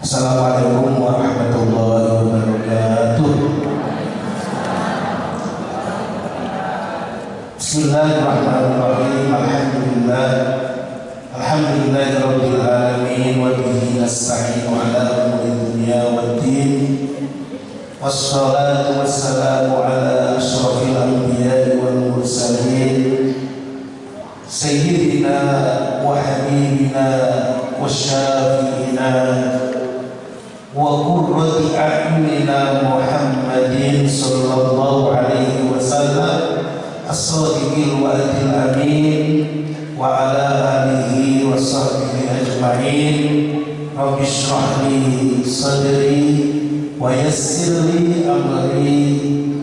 Assalamualaikum warahmatullahi wabarakatuh. Bismillahirrahmanirrahim. Alhamdulillahirabbil alamin wa bihi nasta'inu ala umuri dunya waddin. Wassalatu wassalamu ala asyrafil anbiya'i wal mursalin sayyidina wa habibina wa syafi'ina wa qurrati a'yunina Muhammadin sallallahu alaihi wasallam as-sadiqil wa'dil amin wa ala alihi wa sahbihi ajma'in. Rabbi shrah li sadri wa yassir li amri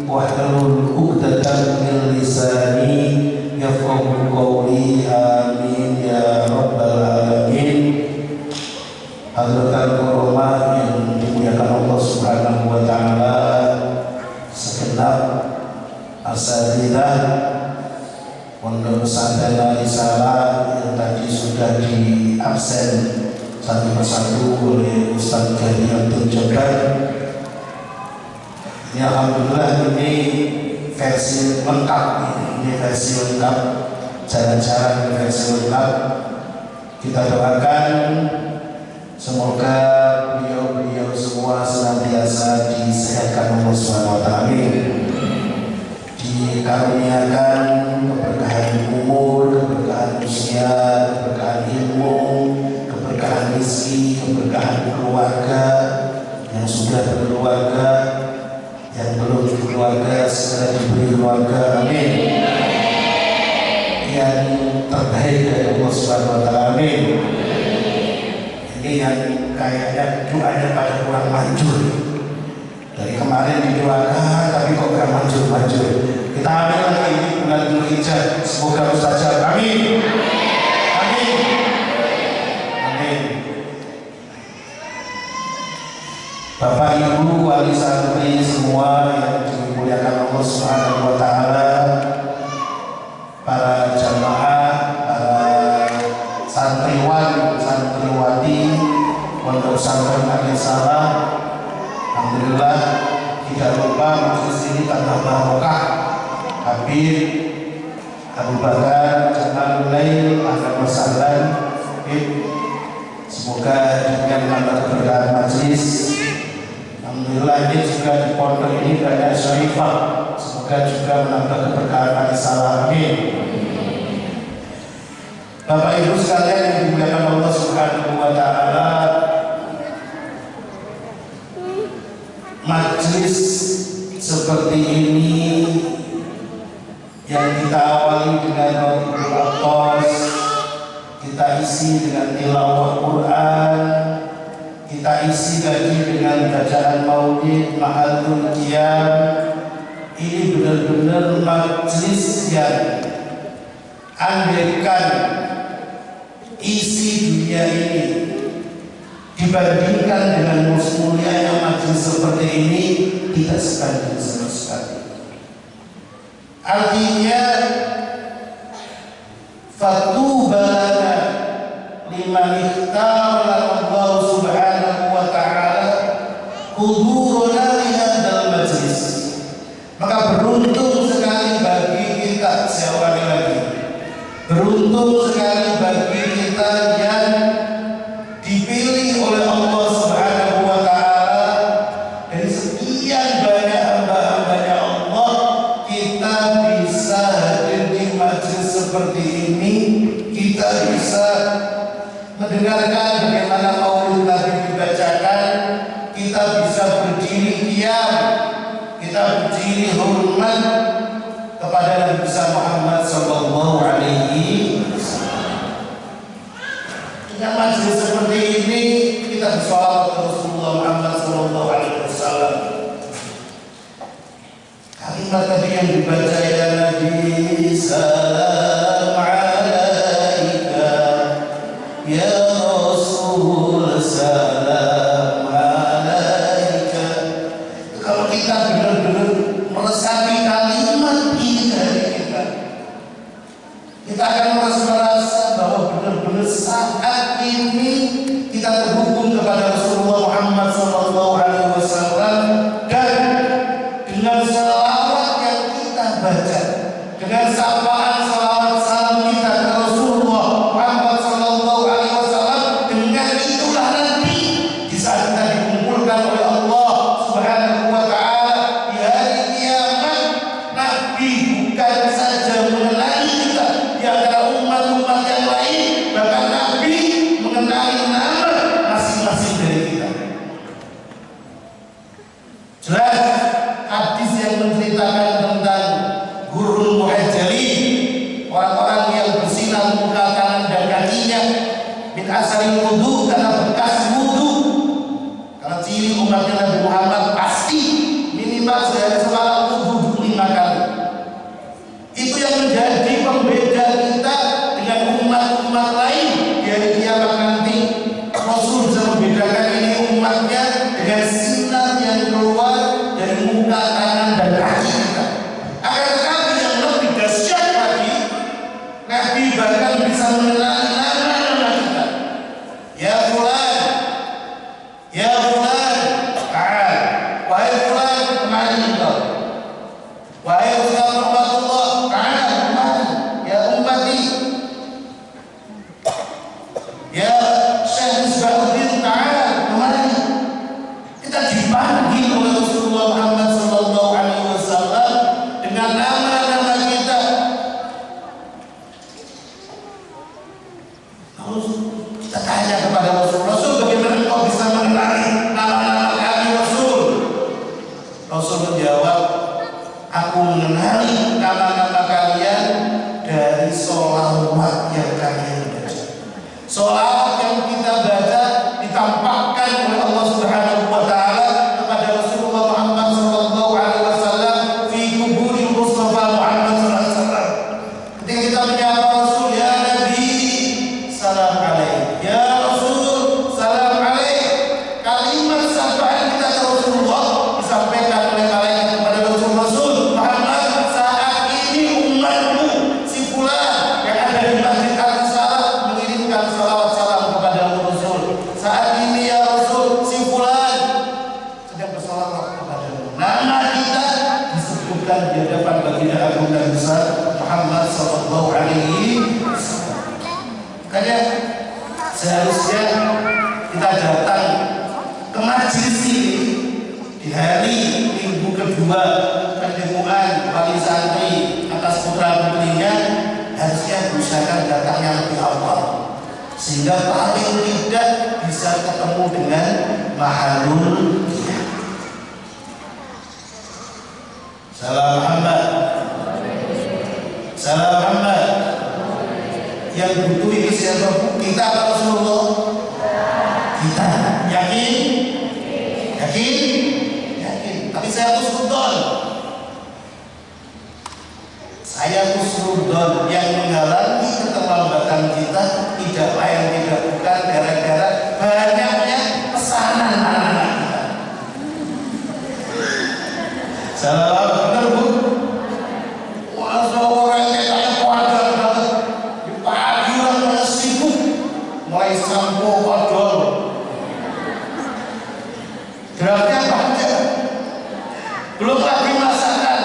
wahlul 'uqdatam min lisani yafqahu qawli. Amin ya rabbal alamin. Hadratul Qur'an yang dimuliakan Allah Subhanahu wa taala, segenap asatidzah Pondok Pesantren Risalah yang tadi sudah diabsen satu persatu oleh Ustaz Gani Abdul Jabbar. Ini alhamdulillah ini versi lengkap, ini versi lengkap, jalan-jalan versi lengkap. Kita doakan semoga beliau semua senantiasa disehatkan Allah Subhanahu wa taala, dikaruniakan keberkahan umur, keberkahan usia, keberkahan ilmu, keberkahan rezeki, keberkahan keluarga, yang sudah berkeluarga, yang belum berkeluarga segera diberi keluarga, amin. Yang terbaik dari Allah Subhanahu wa taala, amin. Ini yang kayaknya doanya pada kurang manjur. Dari kemarin didoakan tapi kok gak manjur-manjur. Kita ambil lagi ini bulan Dzulhijjah. Semoga mustajab. Amin. Amin. Amin. Bapak Ibu wali santri semua yang dimuliakan Allah Subhanahu wa taala, para jamaah, para santriwan, santriwati Pondok Pesantren Risalah, alhamdulillah tidak lupa majelis ini tambah barokah. Habib Abu Bakar Jamalul Lail akan bersalam. Semoga dengan menambah keberkahan majelis. Alhamdulillah ini juga di pondok ini banyak syarifah. Semoga juga menambah keberkahan Risalah, amin. Bapak Ibu sekalian yang dimuliakan Allah Subhanahu wa taala, majelis seperti ini yang kita awali dengan Rabiul Athos, kita isi dengan tilawah Quran, kita isi lagi dengan bacaan maulid, ma'adul qiyam. Ini benar-benar majelis yang andaikan isi dunia ini dibandingkan dengan mulianya majelis seperti ini tidak sebanding sama sekali. Artinya fatuba lana liman ikhtara Allah Subhanahu wa taala hudurana li hadzal majlis. Maka beruntung sekali bagi kita, saya ulangi lagi, beruntung sekali bagi kita yang dipilih oleh Allah Subhanahu wa taala dari sekian banyak hamba-hambanya Allah, kita bisa hadir di majelis seperti ini, kita bisa mendengarkan bagaimana maulid Nabi dibacakan, kita bisa berdiri diam, kita berdiri hormat kepada Nabi besar Muhammad sallallahu alaihi wasallam. Dengan majelis seperti ini kita bersolawat kepada Rasulullah Muhammad sallallahu alaihi wasallam. Kalimat tadi yang dibaca, ya Nabi salam alaika, ya Rasul salam alaika. Kalau kita benar-benar meresapi kalimat ini dari kita akan merasa bahwa benar-benar saat ini kita terhubung kepada Rasulullah Muhammad wudu karena bekas wudu. Karena ciri umatnya Nabi Muhammad pasti minimal sehari semalam wudu 5 kali. Itu yang menjadi pembeda kita dengan umat-umat lain di hari kiamat nanti. Rasul bisa membedakan ini umatnya dengan sinar yang keluar dari muka, tangan, dan kaki kita. Akan tetapi yang lebih dahsyat lagi, Nabi bahkan bisa mengenali nama-nama kita. Ya fulan, ya fulan, ta'al. Wahai fulan, kemari engkau. Wahai Ustaz rahmatullah, ta'al, kemari. Ya ummati. Ya Syekh Misbahuddin, ta'al, kemari. Kita dipanggil oleh Rasulullah Muhammad sallallahu alaihi wasallam dengan nama-nama kita. Terus kita tanya kepada Rasul, Rasul bagaimana kau bisa mengenali nama-nama kami Rasul? Rasul menjawab, aku mengenali nama-nama kalian dari sholawat yang kalian baca. Sholawat yang kita baca ditampakkan oleh Allah Subhanahu wa taala kepada Rasulullah Muhammad sallallahu alaihi wasallam fi kuburil Mustafa Muhammad sallallahu alaihi wasallam. Ketika kita menyapa Rasul, ya Nabi, salam alaik. Ya Rasul, salam alaik. Kalimat sapaan kita ke Rasulullah disampaikan oleh malaikat kepada Rasul Muhammad, saat ini umatmu si fulan yang ada di Masjid Al-Risalah mengirimkan salawat salam kepada Rasul. Saat ini ya Rasul, si fulan sedang bersalawat kepadamu. Nama kita disebutkan di hadapan baginda agung dan besar Muhammad sallallahu alaihi wasallam. Makanya seharusnya kita datang ke majelis ini di hari Minggu kedua penjemuan wali santri atas putra putrinya, harusnya berusaha datangnya lebih awal sehingga paling tidak bisa ketemu dengan mahalul qiyam. Salam Muhammad, salam Muhammad. Yang butuh ini siapa? Kita atau Rasulullah? Kita. Yakin? Yakin? Yakin. Tapi saya husnudon. Saya husnudon yang menghalangi keterlambatan kita tidak lain tidak bukan gara-gara banyaknya pesanan anak-anak kita. Salam, benar Bu? Wah, orang kayak saya kuadrat banget. Di pagi orang sibuk, mulai sampo odol. Draftnya banyak. Belum lagi masakan,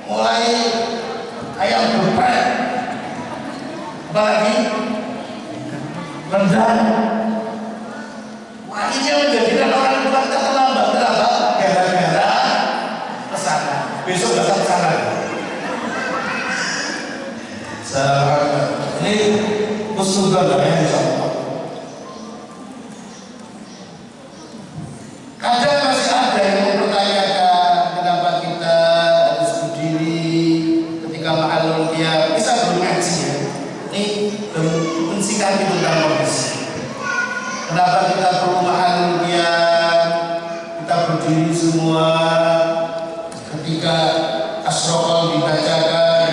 mulai ayam geprek, apalagi rendang. Akhirnya menjadikan orang tua kita terlambat. Kenapa? Gara-gara pesanan. Besok datang pesanan. Ini husnudon ya, insyaallah. Kadang masih ada yang mempertanyakan kenapa kita harus berdiri ketika ma'alul qiyam. Bisa belum ngaji ya? Ini mensikan itu tentang kondisi. Kenapa kita perlu ma'alul qiyam? Kita berdiri semua ketika asyraqal dibacakan.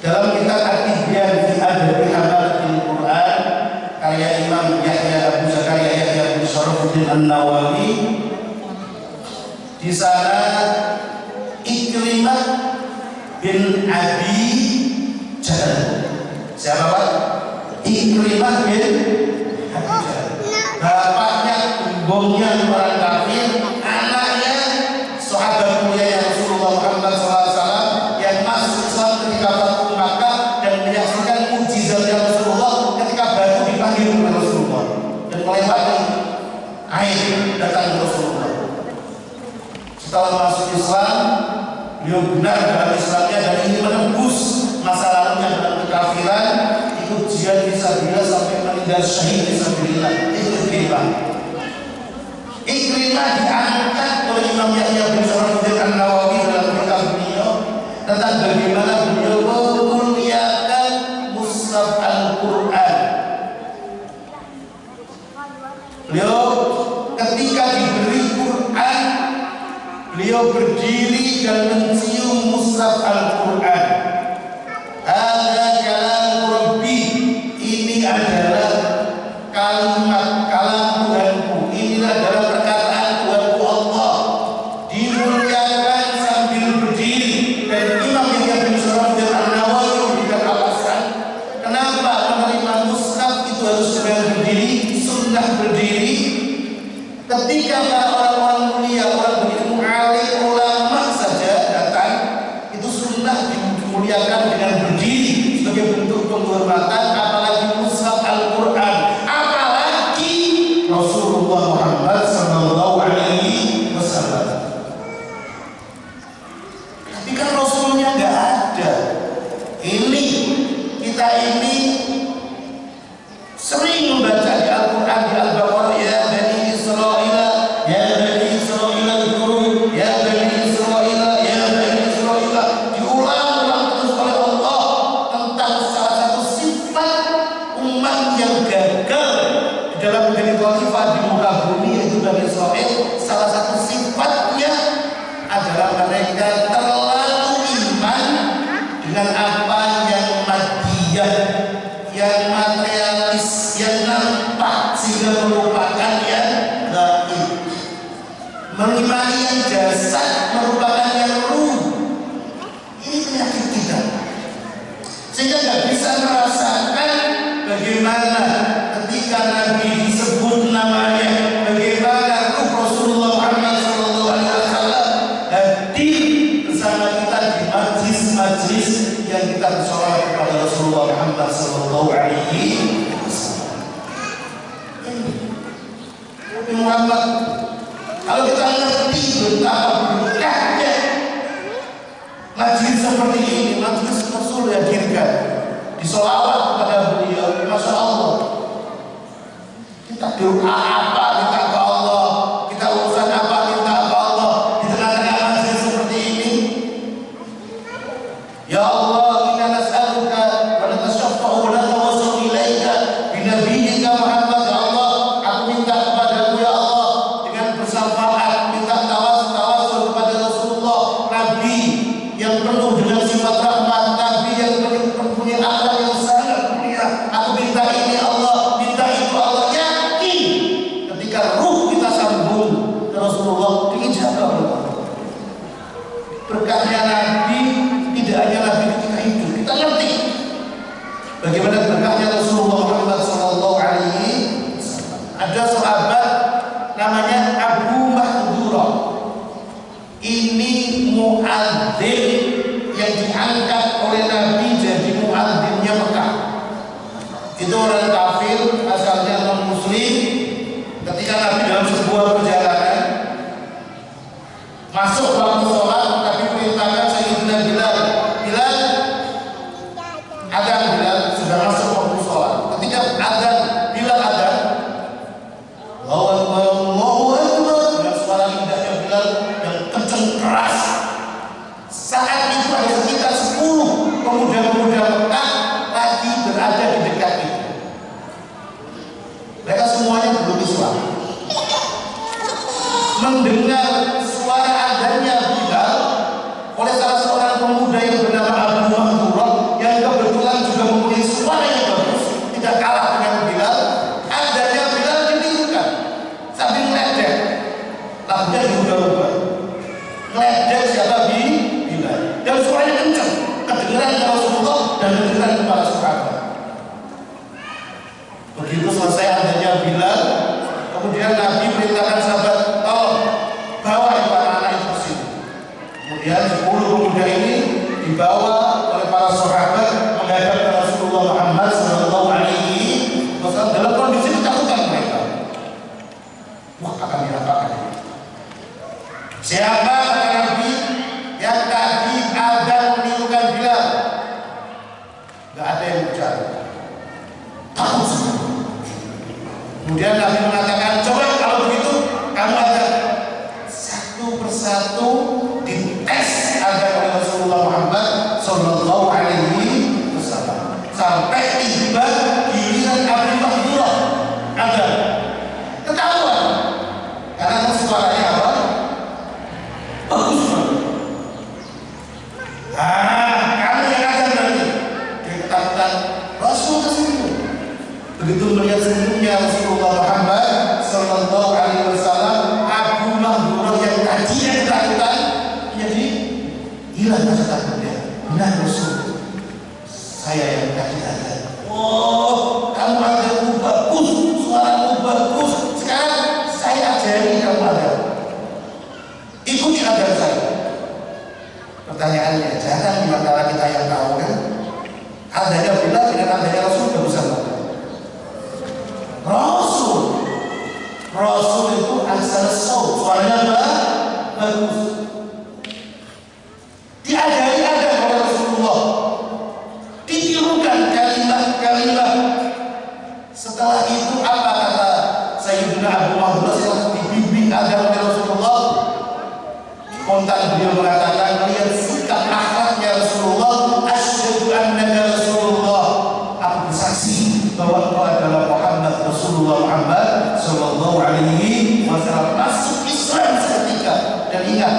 Dalam kitab At-Tibyan fi Adabi Hamalatil Quran karya Imam Yahya Abu Zakaria Yahya bin Syarafuddin An-Nawawi, di sana Ikrimah bin Abi Jahal. Siapa Pak? Ikrimah bin Abi Jahal. Bapaknya gembongnya orang kafir, anaknya sahabat mulia Rasulullah Muhammad SAW yang masuk Islam ketika Fathu Makkah dan menyaksikan mukjizat Rasulullah ketika batu dipanggil oleh Rasulullah dan melewati air datang ke Rasulullah. Setelah masuk Islam, beliau benar dalam Islamnya dan ingin menembus masa lalunya dalam kekafiran, ikut jihad fisabilillah sampai meninggal syahid fisabilillah. Itu Ikrimah. Ikrimah diangkat oleh Imam Yahya bin Syarafuddin An-Nawawi dalam kitab beliau tentang bagaimana beliau memuliakan Mus'ab Al-Quran. Beliau ketika diberi Quran, beliau berdiri dan mencium mushaf Al-Quran. Hadza kalam Rabbi, ini adalah kalimat kalam Tuhanku, ini adalah perkataan Tuhanku Allah. Dimuliakan sambil berdiri. Dan Imam Yahya bin Sharaf dan An-Nawawi memberikan alasan kenapa menerima mushaf itu harus dengan berdiri, sunnah berdiri. Ketika para orang-orang mulia, orang berilmu, alim, ulama saja datang, itu sunnah dimuliakan dengan berdiri sebagai bentuk penghormatan, apalagi mushaf Al-Quran, apalagi Rasulullah Muhammad sallallahu alaihi wasallam. Tapi kan Rasulnya nggak ada. Ini kita ini sering membaca di Al-Quran, di Al-Baqarah, ya Bani Israil, ya Bani Israil al-Qur'an, ya Bani Israil, ya Bani Israil, diulang-ulang terus oleh Allah tentang salah satu sifat umat yang gagal di dalam menjadi khalifah di muka bumi, yaitu Bani Israil. Salah satu sifatnya adalah mereka terlalu iman dengan apa yang madiyah, yang materialis, yang nampak, sehingga merupakan yang gaib. Mengimani yang jasad merupakan yang ruh. Ini penyakit kita, sehingga nggak bisa merasakan bagaimana ketika Nabi disebut namanya, bagaimana ruh Rasulullah Muhammad SAW hadir bersama kita di majlis-majlis yang kita bersolat kepada Rasulullah Muhammad SAW. Nabi Muhammad, kalau kita ngerti betapa berkahnya majlis seperti ini, majlis Rasul hadirkan, disolawat kepada beliau, Masya Allah. Kita doa apa minta ke Allah, kita urusan apa minta ke Allah di tengah-tengah majlis seperti ini. Ya Allah, inna nas'aluka wa natasyaffa'u wa natawassalu ilaika bi nabiyyika Muhammad. Ya Allah, aku minta kepadamu ya Allah dengan bersyafaat, minta tawassul kepada Rasulullah, Nabi yang penuh dengan sifat rahmat, Nabi yang mempunyai akhlak yang sangat mulia. Aku minta ini Allah, minta itu Allah. Yakin ketika ruh kita sambung ke Rasulullah dijaga oleh Allah. Berkahnya Nabi tidak hanya Nabi ketika hidup, kita ngerti bagaimana berkahnya Rasulullah Muhammad sallallahu alaihi wasallam. Ada sahabat namanya Abu Mahdurah. Ini muadzin yang diangkat oleh Nabi jadi muadzinnya Mekah. Itu orang kafir, asalnya non muslim. Ketika Nabi dalam sebuah perjalanan masuk waktu sholat, Nabi perintahkan Sayyidina Bilal, Bilal, adzan. Bilal sudah masuk waktu sholat. Ketika adzan, Bilal adzan, Allahu Akbar, Allahu Akbar, dengan suara indahnya Bilal yang kencang keras. Saat itu ada sekitar 10 pemuda-pemuda Mekah lagi berada di dekat itu. Mereka semuanya belum Islam. Mendengar suara adzannya Bilal oleh salah seorang pemuda yang bernama Abu Mahdurah, yang kebetulan juga mempunyai suara yang bagus, tidak kalah dengan Bilal. Adzannya Bilal ditirukan sambil meledek, lagunya diubah-ubah. Meledek siapa? Bilal. Dan suaranya kencang, kedengeran ke Rasulullah dan kedengeran kepada sahabat. Begitu selesai adzannya Bilal, kemudian Nabi perintahkan sahabat, tolong bawa anak-anak itu ke sini. Kemudian 10 pemuda ini dibawa oleh para sahabat menghadap ke Rasulullah Muhammad sallallahu alaihi wasallam dalam kondisi ketakutan mereka. Wah, akan diapakan? Siapa kata Nabi yang tadi adzan menirukan Bilal? Gak ada yang bicara. Takut semua. Kemudian Nabi mengatakan, coba kalau begitu kamu adzan. Satu persatu dites adzan oleh Rasulullah Muhammad sallallahu alaihi wasallam sampai tiba Begitu melihat senyumnya Rasulullah Muhammad Sallallahu Alaihi Wasallam, Abu Mahdurah yang tadinya ketakutan jadi hilang rasa takutnya. Benar Rasul, saya yang tadi ada. Oh, kamu ada bagus, suaramu bagus. Sekarang saya ajari kamu ada. Ikuti ajar saya. Pertanyaannya, jarang di antara kita yang tahu kan? Adanya Bilal dengan adanya Rasul baru sama. Rasul itu asal suaranya bagus. Diajari ada oleh Rasulullah. Ditirukan kalimat-kalimat. Setelah itu apa kata Sayyidina Abu Mahdurah setelah dibimbing ada oleh Rasulullah? Spontan beliau mengatakan, melihat sikap akhlaknya Rasulullah, asyhadu annaka Rasulullah, aku bersaksi bahwa engkau adalah Muhammad Rasulullah Muhammad Sallallahu Alaihi Wasallam. Masuk Islam seketika. Dan ingat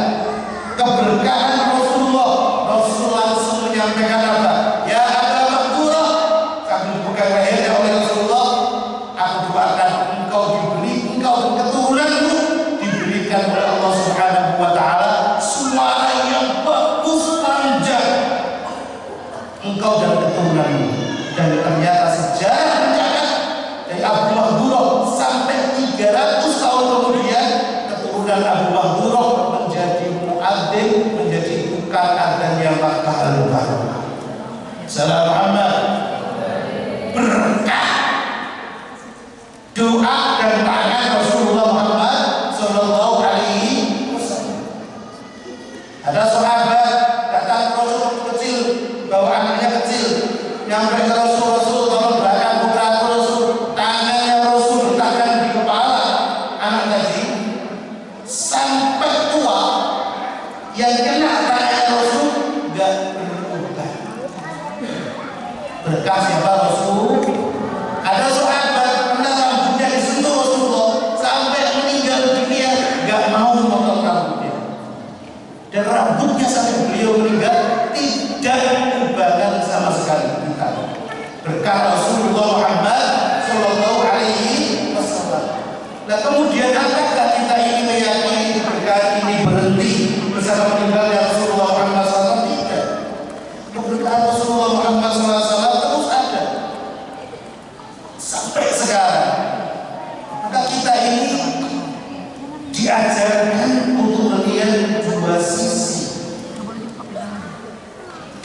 keberkahan Rasulullah langsung menyampaikan apa? Ya Abu Mahdurah, sambil bukan lehernya oleh Rasulullah, aku doakan engkau diberi, engkau dan keturunanmu diberikan oleh Allah Subhanahu Wa Taala suara yang bagus panjang, engkau dan keturunanmu. Dan ternyata sejarah mencatat dari Abu Mahdurah sampai 300 tahun kemudian keturunan Abu Mahdurah menjadi muadzin, menjadi tukang adzannya Makkah al-Mukarramah. Salam Muhammad, berkah doa dan tangan Rasulullah Muhammad Sallallahu Alaihi Wasallam. Ada sahabat datang ke Rasul kecil, bawa anaknya kecil, nyampe ke Rasul tolong belakang putra Rasul, tangannya Rasul letakkan di kepala anak tadi sampai tua, yang kena tangannya Rasul nggak berubah. Berkah siapa? Rasul. Ada sahabat pernah rambutnya disentuh Rasulullah sampai meninggal dunia nggak mau memotong rambutnya, dan rambutnya sampai beliau meninggal tidak kubangan sama sekali. Berkah Rasulullah Muhammad Sallallahu Alaihi Wasallam. Nah kemudian apakah kita ini meyakini keberkahan ini berhenti bersama meninggalnya Rasulullah Muhammad SAW? Tidak. Keberkahan Rasulullah Muhammad SAW terus ada sampai sekarang. Maka kita ini diajarkan untuk melihat dua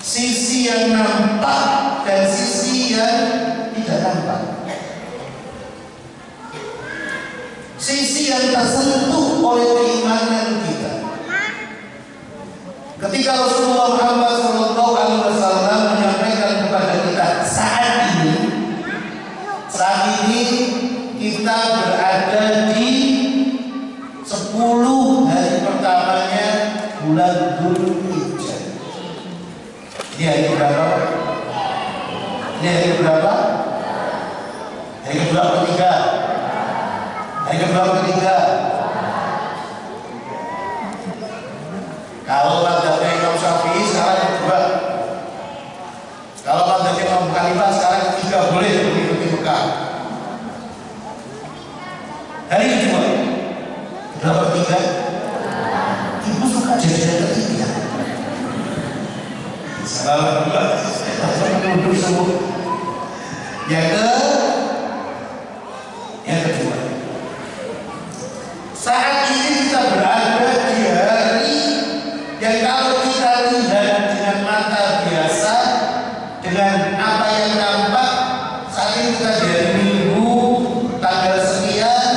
sisi yang nampak dan sisi yang tidak nampak, sisi yang tersentuh oleh keimanan kita. Ketika Rasulullah Muhammad Sallallahu Alaihi Wasallam menyampaikan kepada kita saat ini kita berada di 10 hari pertamanya bulan Dzulhijjah. Ini hari berapa? Ini hari berapa? Hari kedua atau ketiga? Hari kedua atau ketiga? Kalau mazhabnya Imam Syafi'i sekarang kedua. Kalau mazhabnya Imam Hanifah sekarang ketiga, boleh mengikuti Mekah. Hari kedua. Berapa ketiga? Ibu suka jadi ketiga. Salah dua. Duduk semua. Yang kedua. Saat ini kita berada di hari yang kalau kita lihat dengan mata biasa, dengan apa yang nampak, saat ini kita di hari Minggu tanggal sekian,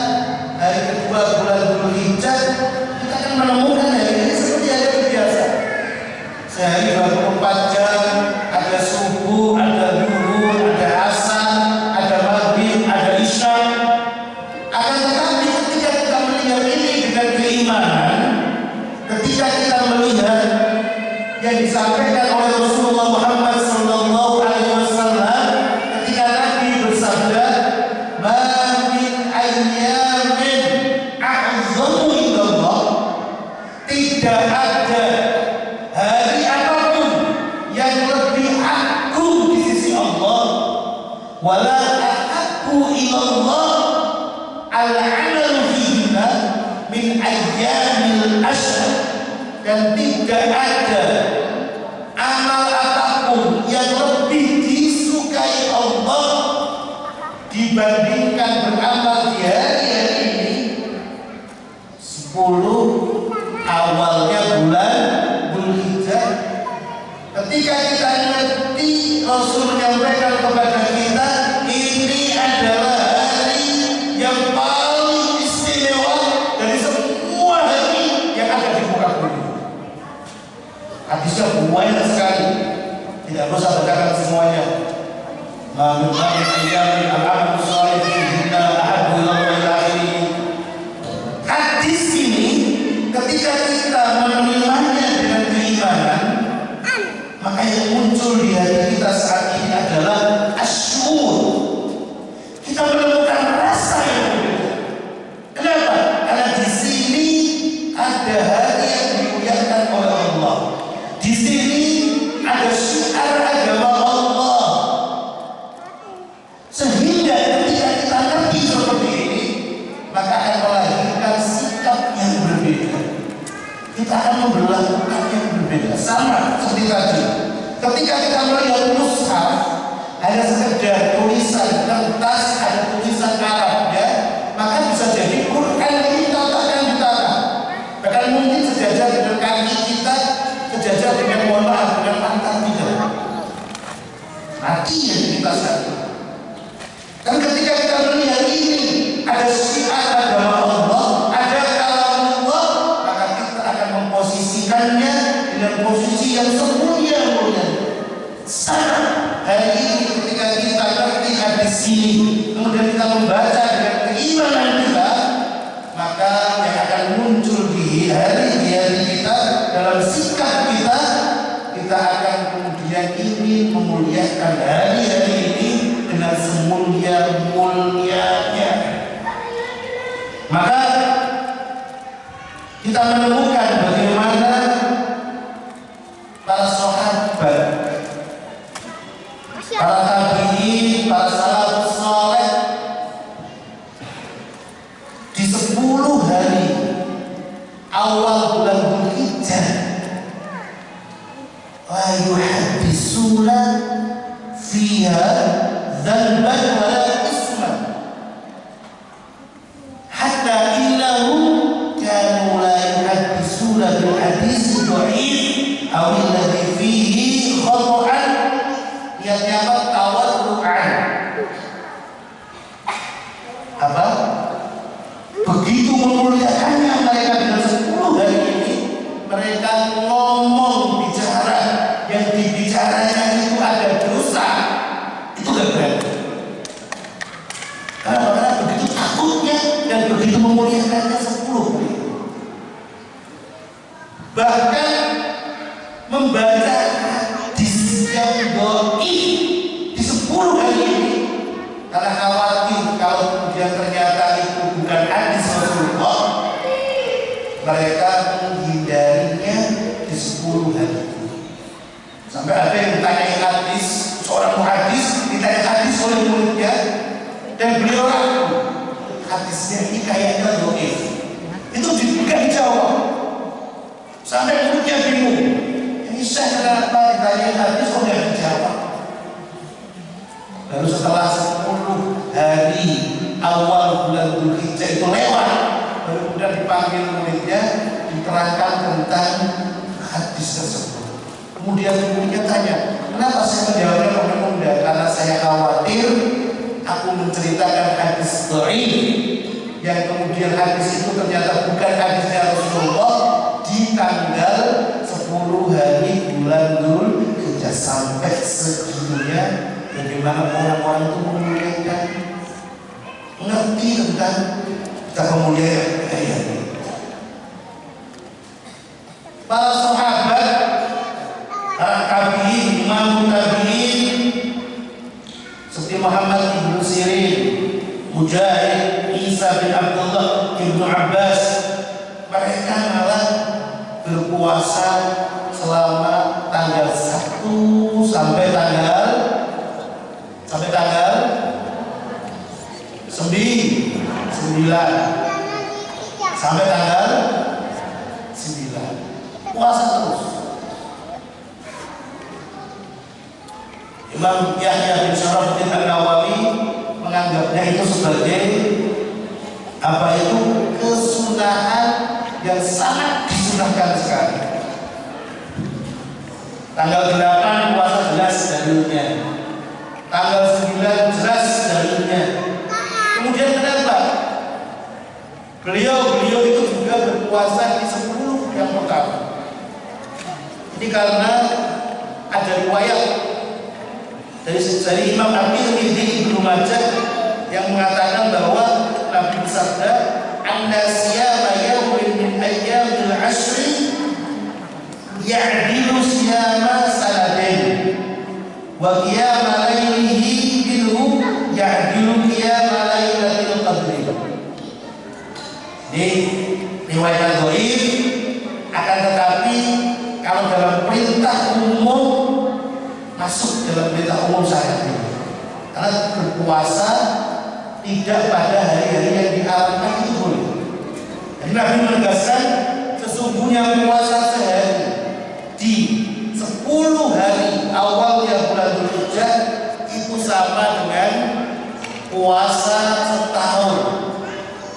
hari kedua bulan Dzulhijjah, kita akan menemukan hari ini seperti hari biasa. Sehari 24 jam, ada subuh, ada zuhur, ada asar, ada maghrib, ada isya. Akan tetapi ketika kita melihat ini dengan keimanan, ketika kita melihat yang disampaikan oleh Rasulullah Muhammad Sallallahu Alaihi Wasallam, ketika Nabi bersabda, "Ma min ayyamin a'zamu indallah," tidak ada hari apapun yang lebih agung di sisi Allah, wala ahabbu ilallah al-amalu fihinna min ayyamil ashr, dan tidak ada amal apapun yang lebih disukai Allah dibandingkan beramal di hari-hari ini 10 awalnya bulan Dzulhijjah. Ketika kita ngerti Rasul menyampaikan kepada kita ini adalah hari yang paling istimewa dari semua hari yang ada di muka bumi. Hadisnya banyak sekali, tidak usah bacakan semuanya. Hadis ini ketika kita menerimanya dengan keimanan, maka yang muncul di hati kita saat ini adalah asyur. Kita menemukan rasa yang berbeda. Kenapa? Karena di sini ada hari yang dimuliakan oleh Allah. Di sini ada syiar agama Allah. Sehingga ketika kita ngerti seperti ini, maka akan melahirkan sikap yang berbeda. Kita akan memperlakukan yang berbeda. Sama seperti tadi, ketika kita melihat mushaf, hanya sekedar tulisan kertas, ada tulisan Arabnya, maka bisa jadi Quran ini letakkan di tangan. Bahkan mungkin sejajar dengan kaki kita, sejajar dengan mohon maaf dengan pantat kita. Mati yang kita sadar. Dan ketika kita melihat ini, ada syiar agama Allah, ada kalamullah, maka kita akan memposisikannya dengan posisi yang semulia-mulia. Sama hari ini ketika kita ngerti hadis ini, kemudian kita membaca dengan keimanan kita, maka yang akan muncul di hari-hari kita dalam sikap kita, kita akan kemudian ingin memuliakan hari-hari ini dengan semulia-mulianya. Maka kita menemukan bagaimana para sahabat, para tabi'in, para salafus saleh di 10 hari awal bulan Dzulhijjah la yuhaddisuna fiha dzanban wala isman hatta innahum kanu la yuhaddisuna bil hadis dha'if aw alladhi fihi khata'an yatyabat tawaddu'an. Apa? Begitu memuliakannya mereka dengan 10 hari ini, mereka ngomong bicara yang dibicaranya itu ada dosa, itu gak berani. Karena begitu takutnya dan begitu memuliakannya 10 hari. Bahkan membaca hadis yang dhaif di 10 hari ini karena khawatir kalau kemudian ternyata itu bukan hadis Rasulullah, mereka menghindarinya di 10 hari itu. Sampai ada yang ditanya hadis, seorang muhadis ditanya hadis oleh muridnya dan beliau ragu, hadisnya ini kayaknya dhaif. Itu juga dijawab. Sampai muridnya bingung, ini saya kenapa ditanya hadis kok nggak dijawab. Lalu setelah 10 hari awal bulan Dzulhijjah itu lewat, baru kemudian dipanggil muridnya, diterangkan tentang hadis tersebut. Kemudian muridnya tanya, kenapa saya menjawabnya menunda? Karena saya khawatir aku menceritakan hadis dhaif yang kemudian hadis itu ternyata bukan hadisnya Rasulullah di tanggal 10 hari bulan Dzulhijjah. Sampai segitunya bagaimana orang-orang itu memuliakan, ngerti tentang kita memuliakan ayat ini. Para sahabat, para tabi'in, imam tabi'in seperti Muhammad ibn Sirin, Mujahid, Isa bin Abdullah, Ibnu Abbas, mereka malah berpuasa selama tanggal 1 sampai tanggal 10 sampai tanggal 9 puasa terus. Imam Yahya bin Syarafuddin An-Nawawi menganggapnya itu sebagai apa itu kesunahan yang sangat disunahkan sekali. Tanggal 8 puasa jelas dalilnya, tanggal 9 jelas dalilnya. Kemudian kenapa beliau itu juga berpuasa di 10 yang pertama? Ini karena ada riwayat dari Imam At-Tirmidzi Ibnu Majah yang mengatakan bahwa Nabi bersabda, "Anna siyama yawmin min ayyamil 'ashri ya'dilu siyama sanadain wa qiyama lailihi minhu ya'dilu qiyama lailatul qadri." Ini riwayat dhaif, akan tetapi kalau dalam perintah umum masuk dalam perintah umum syariat ini. Karena berpuasa tidak pada hari-hari yang diharamkan itu boleh. Jadi Nabi menegaskan sesungguhnya puasa sehari di 10 hari awalnya bulan Dzulhijjah itu sama dengan puasa setahun,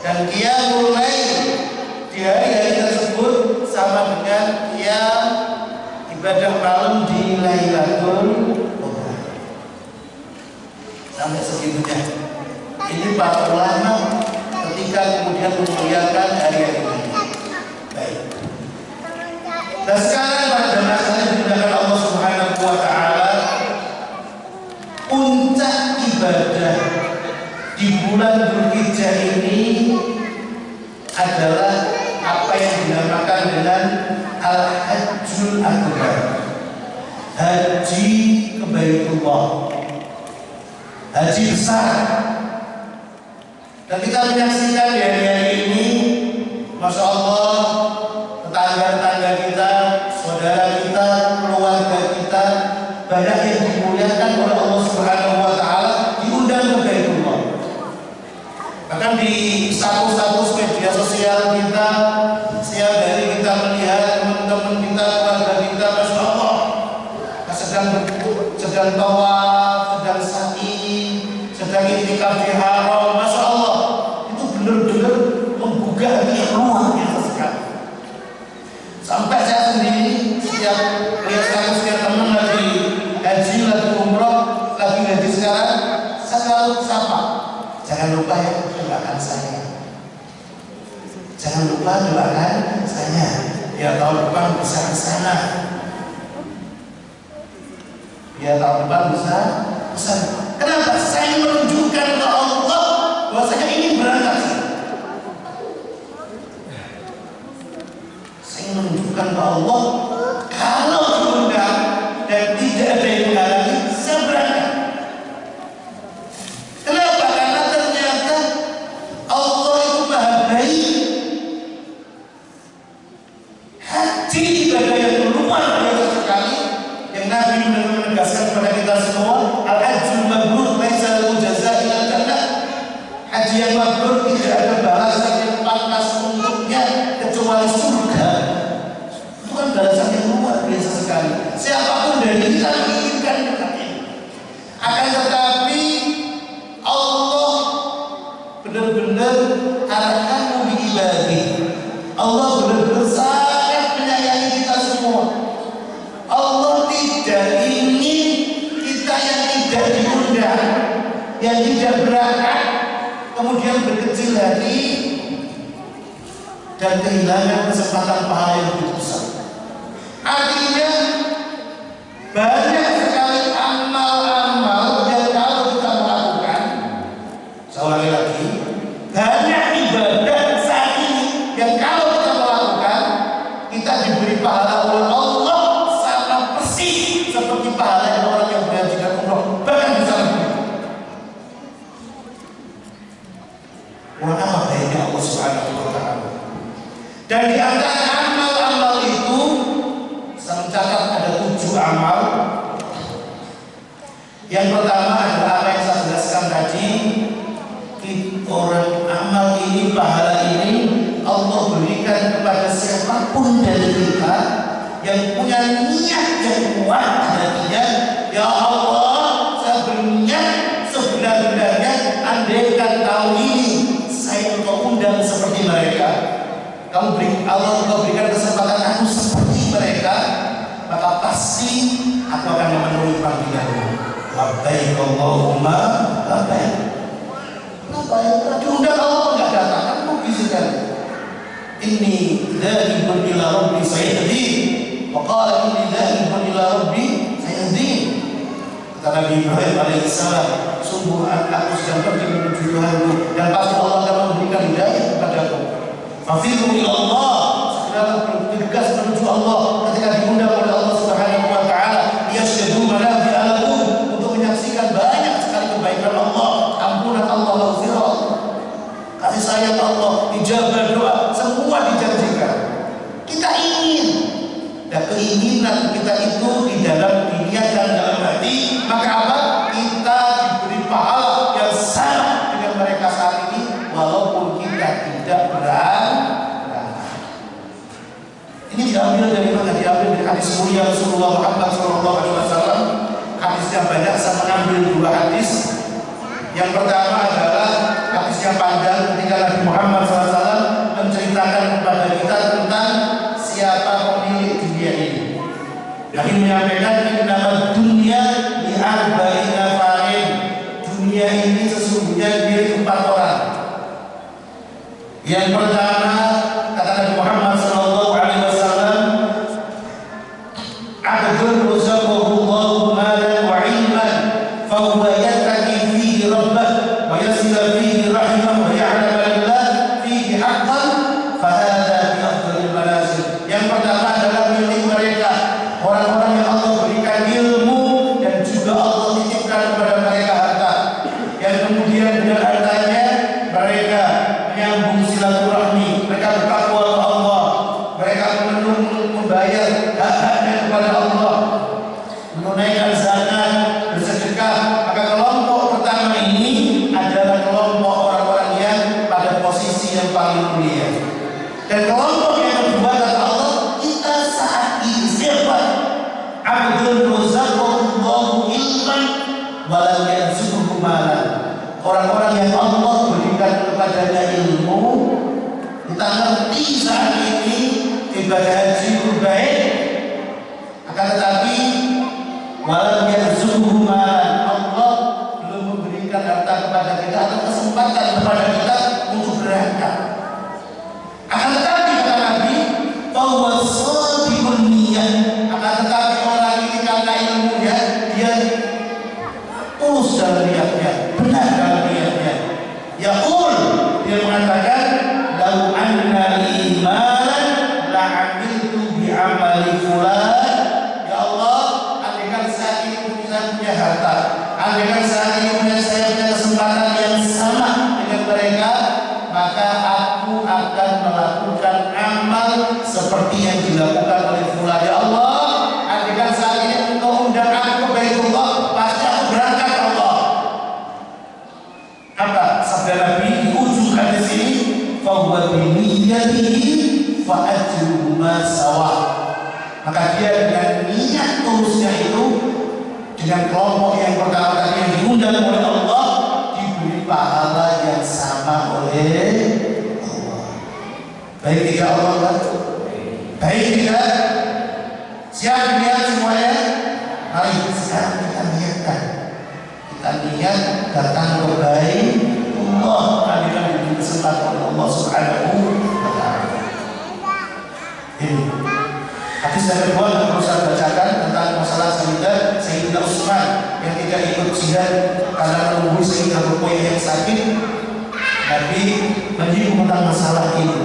dan qiyamul lail di hari-hari tersebut sama dengan qiyam ibadah malam di Lailatul Qadar. Sampai segitunya. Ini para ulama ketika kemudian memuliakan hari-hari ini. Baik. Dan sekarang pada masanya digunakan Allah Subhanahu wa Ta'ala, puncak ibadah di bulan Dzulhijjah ini adalah apa yang dinamakan dengan Al-Hajjul Akbar, haji ke Baitullah, haji besar. Dan kita menyaksikan di hari-hari ini, Masya Allah, tetangga-tetangga kita, saudara kita, keluarga kita, banyak yang dimuliakan oleh Allah Subhanahu wa Ta'ala, diundang ke Baitullah. Bahkan di status-status media sosial kita, setiap hari kita melihat teman-teman kita, keluarga kita, Masya Allah, sedang tawaf, sedang sa'i, sedang i'tikaf di haram. Masya Allah, itu benar-benar menggugah hati yang luar biasa sekali. Sampai saya sendiri setiap lihat statusnya teman lagi haji, lagi umroh, lagi haji sekarang, saya selalu sapa, jangan lupa ya doakan saya. Jangan lupa doakan saya, ya tahun depan bisa ke sana. Ya tahun depan bisa ke sana. Kenapa? Saya menunjukkan ke Allah bahwa saya ingin berangkat. Saya menunjukkan ke Allah kalau diundang dan tidak ada yang menghalangi, saya berangkat. Kenapa? Karena ternyata Allah itu maha baik. Haji ibadah yang luar biasa sekali, yang Nabi menegaskan kepada kita semua, al-hajjul mabrur laisa lahu jazaa illa jannah. Haji yang mabrur tidak ada balasan yang pantas untuknya kecuali surga. Itu kan balasan yang luar biasa sekali. Siapapun dari kita menginginkan dekat ini. Akan tetapi Allah benar-benar arahkan biibadi. Allah benar-benar sangat menyayangi kita semua. Allah tidak ingin kita yang tidak diundang, yang tidak berangkat, kemudian berkecil hati dan kehilangan kesempatan pahala yang lebih besar. Artinya banyak sekali amal-amal yang kalau kita melakukan, saya ulangi lagi, banyak ibadah saat ini yang kalau kita melakukan, kita diberi pahala oleh Allah sama persis seperti pahala orang yang berhaji dan umroh, bahkan bisa lebih. Mohon apa baiknya Allah Subhanahu wa Ta'ala. Dan di antara amal-amal itu, saya mencatat ada 7 amal. Yang pertama adalah apa yang saya jelaskan tadi, orang amal ini siapapun dari kita yang punya niat yang kuat di hatinya, ya Allah, saya berniat sebenar-benarnya, andaikan tahun ini saya engkau undang seperti mereka, Allah berikan kesempatan aku seperti mereka, maka pasti aku akan memenuhi panggilanmu. Labbaik Allahumma labbaik. Kenapa diundang Allah nggak datang? Kan logis kan? Inni dzahibun ila rabbi sayahdin. Wa qala inni dzahibun ila rabbi sayahdin. Kata Nabi Ibrahim alaihissalam, sungguh aku sedang pergi menuju Tuhanku dan pasti Allah akan memberikan hidayah kepadaku. Fafiru ila Allah, segera bergegas menuju Allah ketika diundang oleh Allah Subhanahu wa taala. Yashhadu manafi'a lahum, untuk menyaksikan banyak sekali kebaikan Allah, ampunan Allah, maghfirah, kasih sayang Allah, ijabah doa, semua dijanjikan. Kita ingin, dan keinginan kita itu di dalam niat dan dalam hati, maka apa? Kita diberi pahala yang sama dengan mereka saat ini, walaupun kita tidak berangkat. Ini diambil dari mana? Diambil dari hadis mulia Rasulullah Muhammad SAW. Hadisnya banyak, saya mengambil dua hadis. Yang pertama adalah hadis yang panjang ketika Nabi Muhammad SAW menceritakan kepada kita tentang siapa pemilik dunia ini. Nabi menyampaikan nama dunia di arba'ina farin. Dunia ini sesungguhnya milik 4 orang. Yang pertama kata Nabi Muhammad SAW, abdul razaqahu Allahu malan wa ilman fa huwa yattaqi fihi rabbah wa yasilu fihi rahimah wa ya'lamu lillah fihi haqqan fa hadha bi afdalil manazil. Yang pertama adalah milik mereka, orang-orang yang Allah berikan ilmu dan juga Allah titipkan kepada mereka harta, yang kemudian dengan hartanya mereka menyambung silaturahmi, mereka bertakwa kepada Allah, mereka membayar hak-haknya kepada Allah, menunaikan zakat, bersedekah. Maka kelompok pertama ini adalah kelompok orang-orang yang pada posisi yang paling mulia. Dan kelompok yang kedua kata Allah, kita saat ini siapa? Abdul razaqallahu ilman wa lam yarzuqhu malan. Orang-orang yang Allah berikan kepadanya ilmu, kita ngerti saat ini ibadah haji baik, akan tetapi walau yarzuqhu malan, Allah belum memberikan harta kepada kita atau kesempatan kepada kita untuk berangkat. Akan tetapi kata Nabi, bahwa shadiqun niyah, akan tetapi orang ini karena ilmunya dia tulus dalam niatnya, benar dalam niatnya. Yaqul, dia mengatakan, lau anna imanan la'amiltu bi'amali fulan. Ya Allah, andaikan saat ini saya punya harta, andaikan saat ini saya punya kesempatan yang sama dengan mereka, maka aku akan melakukan amal seperti yang dilakukan oleh fulan. Ya Allah, andaikan saat ini engkau undang aku ke Baitullah, pasti aku berangkat. Allah, apa sabda Nabi di ujung hadis ini? Fahuwa biniyatihi fa ajruhuma sawa. Maka dia dengan niat tulusnya itu, dengan kelompok yang pertama tadi yang diundang oleh Allah, diberi pahala yang sama oleh Allah. Baik tidak Allah? Baik tidak? Siap niat semuanya? Mari sekarang kita niatkan. Kita niat datang ke Baitullah, akan diberi kesempatan oleh Allah Subhanahu wa taala. Ini hadis yang kedua yang perlu saya bacakan tentang masalah Sayyidina Utsman yang tidak ikut jihad karena menunggu Sayyidina Ruqayyah yang sakit. Nabi menyinggung tentang masalah ini.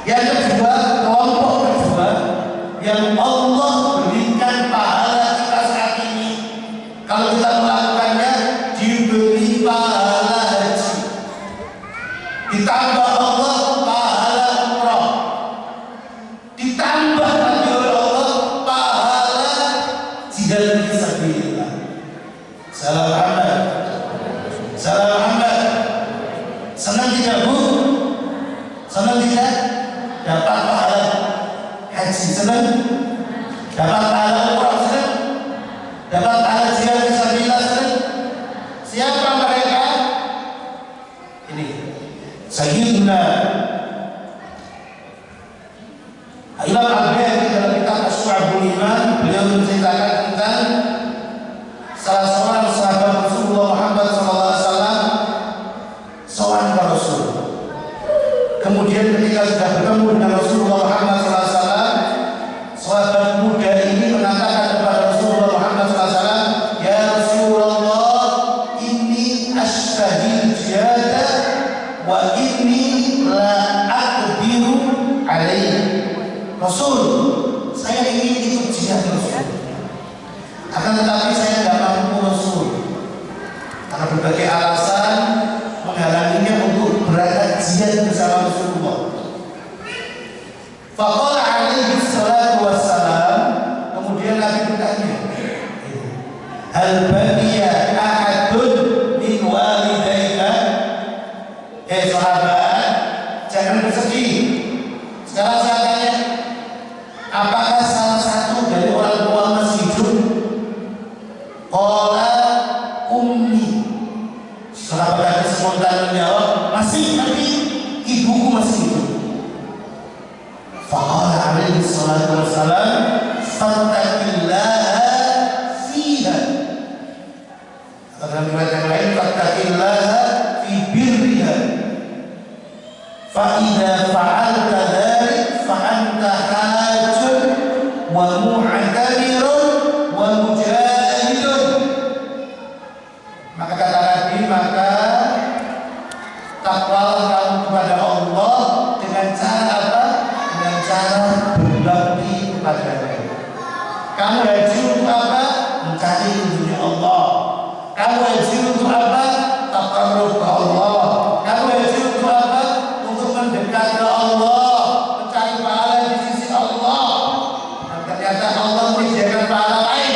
Yang kedua, kelompok kedua yang Allah berikan pahala kita saat ini, kalau kita melakukannya diberi pahala haji, ditambah Allah pahala umrah, ditambah lagi oleh Allah pahala jihad fisabilillah. Salam Muhammad, salam Muhammad. Senang tidak Bu? Senang tidak? haji senang, dapat pahala umrah senang, dapat pahala jihad fisabilillah senang. Siapa mereka? Ini Sayyiduna Imam Al-Bayhaqi dalam kitab Asy'arul Iman, beliau menceritakan tentang salah seorang sahabat Rasulullah Muhammad SAW sowan ke Rasul. Kemudian ketika sudah bertemu dengan Rasulullah Muhammad SAW, sahabat muda ini mengatakan kepada Rasulullah Muhammad SAW, "Ya Rasulullah, inni ashtahil jihada wa inni la aqdiru alaihi." Rasul, saya ingin ikut jihad Rasul, akan tetapi saya tidak mampu Rasul, karena berbagai alasan menghalanginya untuk berangkat jihad bersama Rasulullah. Faqala alaihi salatu wassalam, kemudian Nabi bertanya, hal baqiya ahadun min walidayka? Sahabat, jangan bersedih. Sekarang saya tanya, apakah salah satu dari orang tua masih hidup? Qala ummi. Sahabat tadi spontan menjawab, masih, tapi ibuku masih hidup. Faqala alaihi salatu wassalam, fattaqillaha fiha. Dalam riwayat yang lain, fattaqillaha fi birriha. Fa idza fa'alta dzalik fa anta hajjun wa mu'tamirun wa mujahidun. Maka kata Nabi, maka takwalah kamu kepada Allah dengan cara apa? Dengan cara berbakti kepada mereka. Kamu haji untuk apa? Mencari ridhonya Allah. Kamu haji untuk apa? Taqarrub ke Allah. Kamu haji untuk apa? Untuk mendekat ke Allah, mencari pahala di sisi Allah. Dan ternyata Allah menyediakan pahala lain,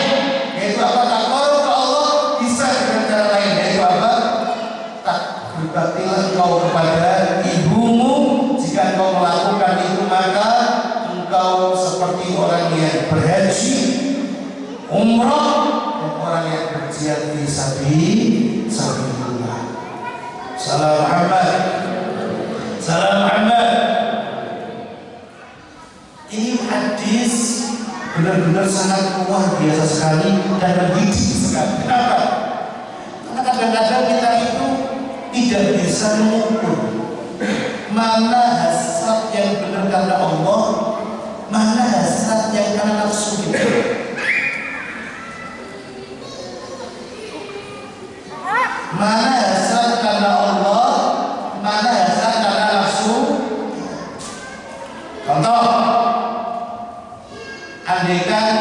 yaitu apa? Taqarrub ke Allah bisa dengan cara lain, yaitu apa? Tak berbaktilah engkau kepada ibumu. Jika engkau melakukan itu, maka engkau seperti orang yang berhaji, umrah, dan orang yang berjihad fi sabilillah. Salam Muhammad, salam Muhammad. Ini hadis benar-benar sangat luar biasa sekali dan mendidik sekali. Kenapa? Karena kadang-kadang kita itu tidak bisa mengukur mana hasrat yang benar karena Allah, mana hasrat yang karena nafsu kita. Mana hasrat karena Allah, mana hasrat karena nafsu. Contoh, andaikan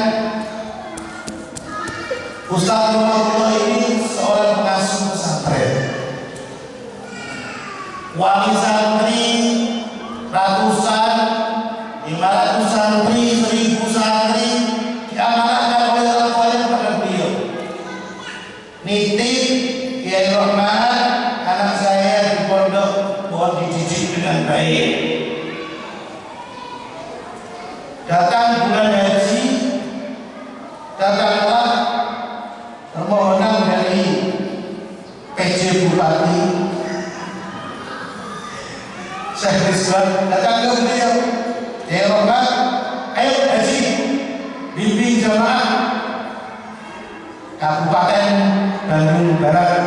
Ustaz Rumahullah ini seorang pengasuh pesantren, wali santri ratusan, 500 santri, 1000 santri diamanahkan oleh orang tuanya kepada beliau. Nitip Kiai Rahman, anak saya di pondok, mohon dididik dengan baik. Datang bulan haji, datanglah permohonan dari PJ Bupati Syekh Rizwan, datang ke beliau, Kiai Rahman, ayo haji, bimbing jamaah Kabupaten Bandung Barat.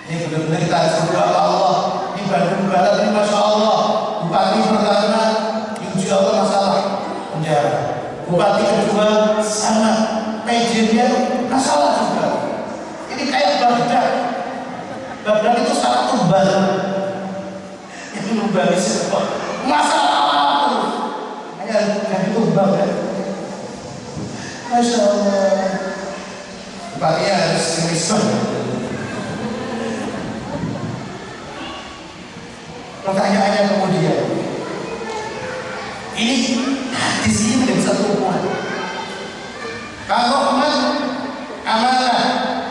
Ini benar-benar kita berdoa Allah. Ini Bandung Barat ini Masya Allah, Bupati pertama insya Allah masalah penjara, Bupati kedua sama, PJ-nya masalah juga. Ini kayak Baghdad. Baghdad itu sangat tebal. Itu membagi sebuah masalah terus. Hanya dari tebal ya. Masya Allah. Bupatinya harus Kristen. Pertanyaannya kemudian, ini hadis ini menjadi satu hubungan. Kalau amanah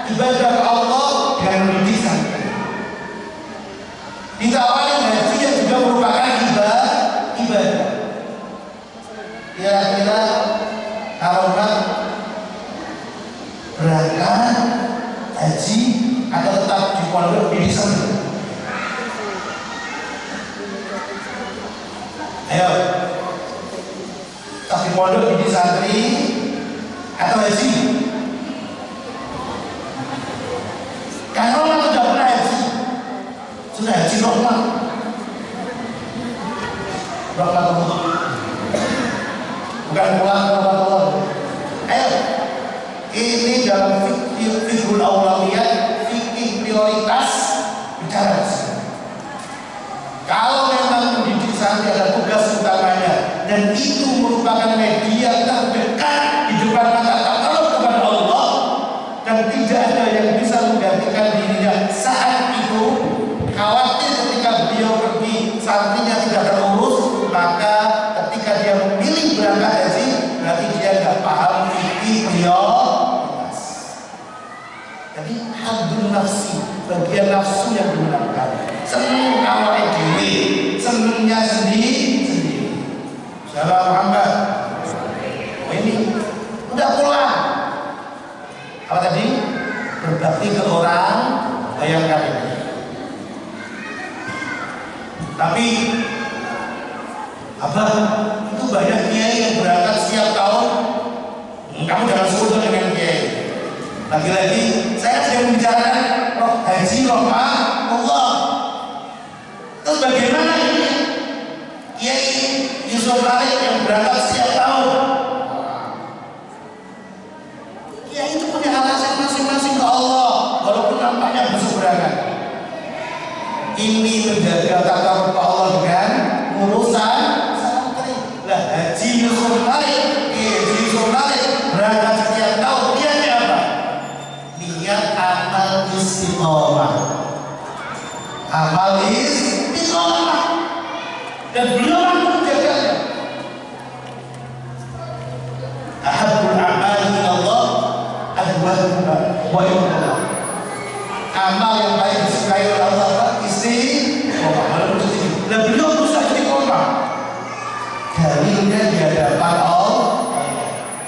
ibadah ke Allah dengan mendidikan, ditawari haji yang juga merupakan ibadah. haji atau tetap di pondok di santri? Ayo, tetap di pondok di santri atau haji? Karena orang sudah pernah haji, sudah haji normal. Bukan pulang. Ayo, ini dalam fikih aulawiyat, fikih prioritas bicara. Kalau memang pendidik santri ada tugas utamanya dan itu merupakan media terdekat di depan mata takarub kepada Allah dan tidak ada yang bisa menggantikan dirinya saat itu, khawatir ketika beliau pergi santrinya tidak terurus, maka ketika dia memilih berangkat haji berarti dia tidak paham fikih prioritas. Jadi hadun nafsi, bagian nafsu yang dimenangkan. Senang awal dewi, senangnya sendiri. Salam Muhammad. Oh ini udah pulang. Apa tadi? Berbakti ke orang, bayangkan ini. Tapi apa? Itu banyak kiai yang berangkat setiap tahun. Kamu jangan sebut dengan kiai. Lagi-lagi saya sedang membicarakan roh haji rohmah Allah. Terus bagaimana ini Kiai Yusuf Malik yang berangkat setiap tahun? Kiai itu punya alasan masing-masing ke Allah, walaupun nampaknya berseberangan. Ini menjaga takarub ke Allah dengan urusan santri. Lah haji Yusuf Malik, Kiai Yusuf Malik berangkat setiap tahun. Niatnya apa? Niat amal istiqomah. Amal istiqomah. Dan beliau mampu menjaganya. Ahabul a'mali Allah adwamuha wa illallah. Amal yang paling disukai oleh Allah istiqomah. Dan beliau berusaha istiqomah. Dalilnya di hadapan Allah.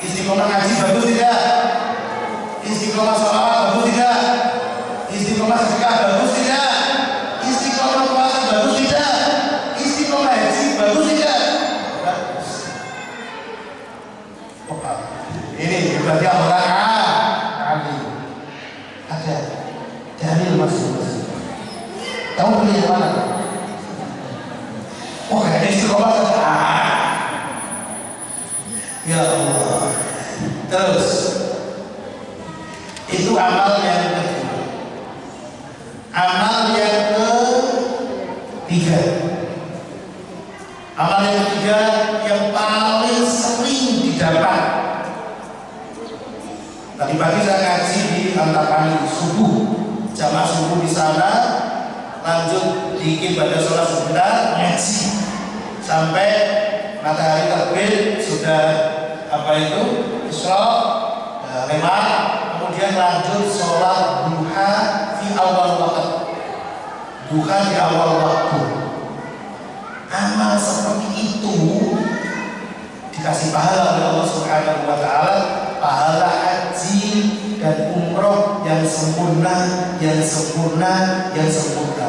Istiqomah ngaji bagus tidak? Istiqomah sholawat bagus tidak? Istiqomah sedekah bagus tidak? Istiqomah puasa bagus tidak? Istiqomah haji bagus tidak? Bagus. Ini berarti orang alim. Ada dalil masing-masing. Kamu pilih yang mana? Oh, kayaknya istiqomah saja. Ya Allah. Terus itu amal yang kedua. Amal yang ketiga. Amal yang ketiga yang paling sering didapat. Tadi pagi saya ngaji di Antapani subuh, jamaah subuh di sana, lanjut dikit pada sholat sebentar ngaji sampai matahari terbit, sudah apa itu Isra lewat, kemudian lanjut sholat duha di awal waktu. Duha di awal waktu. Amal seperti itu dikasih pahala oleh Allah Subhanahu wa taala, pahala haji dan umroh yang sempurna, yang sempurna, yang sempurna.